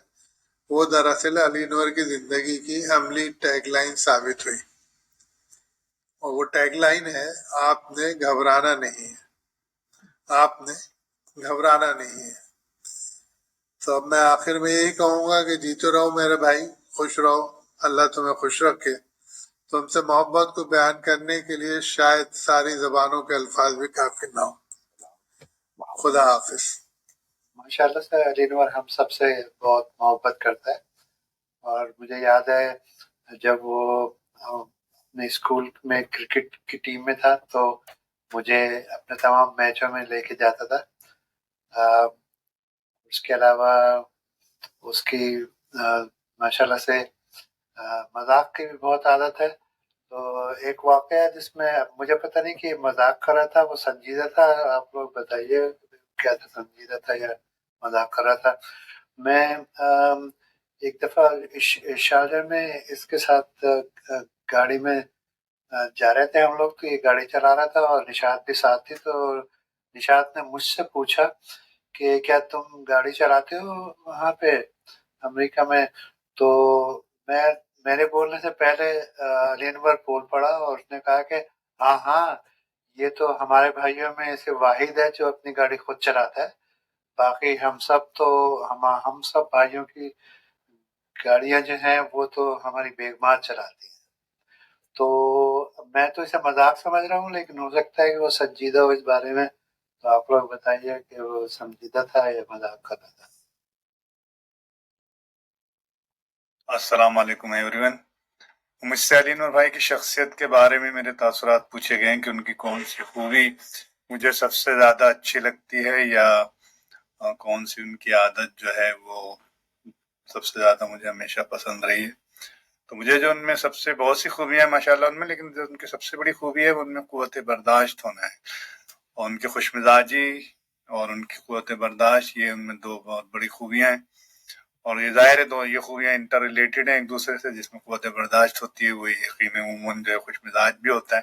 وہ دراصل علی انور کی زندگی کی عملی ٹیگ لائن ثابت ہوئی، اور وہ ٹیگ لائن ہے آپ نے گھبرانا نہیں ہے، آپ نے گھبرانا نہیں ہے۔ تو اب میں آخر میں یہی کہوں گا کہ جیتے رہو میرے بھائی، خوش رہو، اللہ تمہیں خوش رکھے۔ تم سے محبت کو بیان کرنے کے لیے شاید ساری زبانوں کے الفاظ بھی کافی نہ ہو۔ خدا حافظ۔ ماشاءاللہ سے علی انور ہم سب سے بہت محبت کرتا ہے، اور مجھے یاد ہے جب وہ اپنے اسکول میں کرکٹ کی ٹیم میں تھا تو مجھے اپنے تمام میچوں میں لے کے جاتا تھا۔ اس کے علاوہ اس کی ماشاءاللہ سے مذاق کی بھی بہت عادت ہے۔ تو ایک واقعہ ہے جس میں مجھے پتہ نہیں کہ مذاق کر رہا تھا، وہ سنجیدہ تھا، آپ لوگ بتائیے کیا تھا، سنجیدہ تھا یا مذاق کر رہا تھا۔ میں ایک دفعہ شارجہ میں اس کے ساتھ گاڑی میں جا رہے تھے ہم لوگ، تو یہ گاڑی چلا رہا تھا اور نشاط بھی ساتھ تھی۔ تو نشاط نے مجھ سے پوچھا کہ کیا تم گاڑی چلاتے ہو وہاں پہ امریکہ میں؟ تو میرے بولنے سے پہلے علی انور بول پڑا اور اس نے کہا کہ ہاں یہ تو ہمارے بھائیوں میں سے واحد ہے جو اپنی گاڑی خود چلاتا ہے، باقی ہم سب بھائیوں کی گاڑیاں جو ہیں وہ تو ہماری بیگمات چلاتی ہیں۔ تو میں تو اسے مذاق سمجھ رہا ہوں، لیکن ہو سکتا ہے کہ وہ سنجیدہ ہو اس بارے میں، تو آپ لوگ بتائیے کہ وہ سنجیدہ تھا یا مذاق کر رہا تھا۔ السلام علیکم ایوری ون۔ مجھ سے علی انور بھائی کی شخصیت کے بارے میں میرے تاثرات پوچھے گئے ہیں کہ ان کی کون سی خوبی مجھے سب سے زیادہ اچھی لگتی ہے، یا کون سی ان کی عادت جو ہے وہ سب سے زیادہ مجھے ہمیشہ پسند رہی ہے۔ تو مجھے جو ان میں سب سے بہت سی خوبیاں ہیں ماشاءاللہ ان میں، لیکن جو ان کی سب سے بڑی خوبی ہے وہ ان میں قوت برداشت ہونا ہے، اور ان کی خوش مزاجی اور ان کی قوت برداشت، یہ ان میں دو بہت بڑی خوبیاں ہیں۔ اور یہ ظاہر ہے یہ خوبیاں انٹر ریلیٹڈ ہیں ایک دوسرے سے، جس میں قوت برداشت ہوتی ہے وہ یقین عموماً جو ہے خوش مزاج بھی ہوتا ہے۔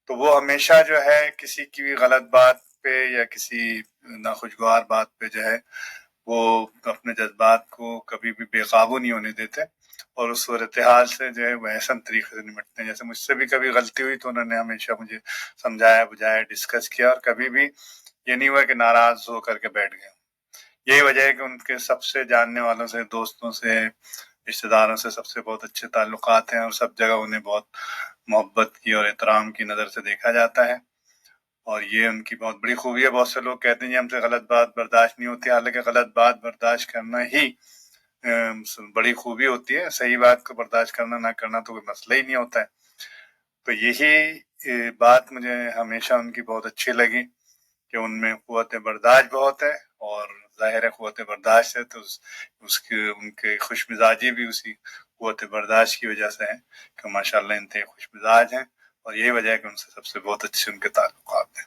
تو وہ ہمیشہ جو ہے کسی کی بھی غلط بات پہ یا کسی ناخوشگوار بات پہ جو ہے وہ اپنے جذبات کو کبھی بھی بے قابو نہیں ہونے دیتے، اور اس صورتحال سے جو ہے وہ احسن طریقے سے نمٹتے ہیں۔ جیسے مجھ سے بھی کبھی غلطی ہوئی تو انہوں نے ہمیشہ مجھے سمجھایا بجھایا، ڈسکس کیا، اور کبھی بھی یہ نہیں ہوا کہ ناراض ہو کر کے بیٹھ گئے۔ یہی وجہ ہے کہ ان کے سب سے جاننے والوں سے، دوستوں سے، رشتہ داروں سے سب سے بہت اچھے تعلقات ہیں، اور سب جگہ انہیں بہت محبت کی اور احترام کی نظر سے دیکھا جاتا ہے، اور یہ ان کی بہت بڑی خوبی ہے۔ بہت سے لوگ کہتے ہیں کہ ہم سے غلط بات برداشت نہیں ہوتی، حالانکہ غلط بات برداشت کرنا ہی بڑی خوبی ہوتی ہے، صحیح بات کو برداشت کرنا نہ کرنا تو کوئی مسئلہ ہی نہیں ہوتا ہے۔ تو یہی بات مجھے ہمیشہ ان کی بہت اچھی لگی کہ ان میں قوت برداشت بہت ہے، اور ظاہر ہے قوت برداشت ہے تو ان کے خوش مزاجی بھی اسی قوت برداشت کی وجہ سے ہے کہ ماشاءاللہ انتہائی خوش مزاج ہیں، اور یہی وجہ ہے کہ ان سے سب سے بہت اچھے ان کے تعلقات ہیں۔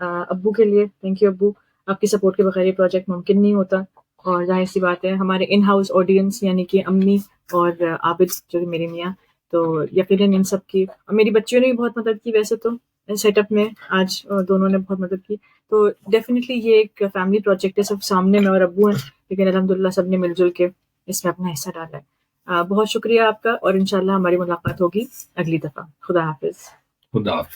ابو کے لیے تھینک یو ابو، آپ کی سپورٹ کے بغیر یہ پروجیکٹ ممکن نہیں ہوتا، اور ظاہر سی بات ہے ہمارے ان ہاؤس آڈینس یعنی کہ امی اور عابد جو کہ میرے میاں، تو یقیناً ان سب کی، اور میری بچیوں نے بھی بہت مدد کی ویسے تو سیٹ اپ میں، آج دونوں نے بہت مدد کی، تو ڈیفینیٹلی یہ ایک فیملی پروجیکٹ ہے، سب سامنے میں اور ابو ہیں لیکن الحمدللہ سب نے مل جل کے اس میں اپنا حصہ ڈالا ہے۔ بہت شکریہ آپ کا، اور انشاءاللہ ہماری ملاقات ہوگی اگلی دفعہ۔ خدا حافظ۔ خدا حافظ۔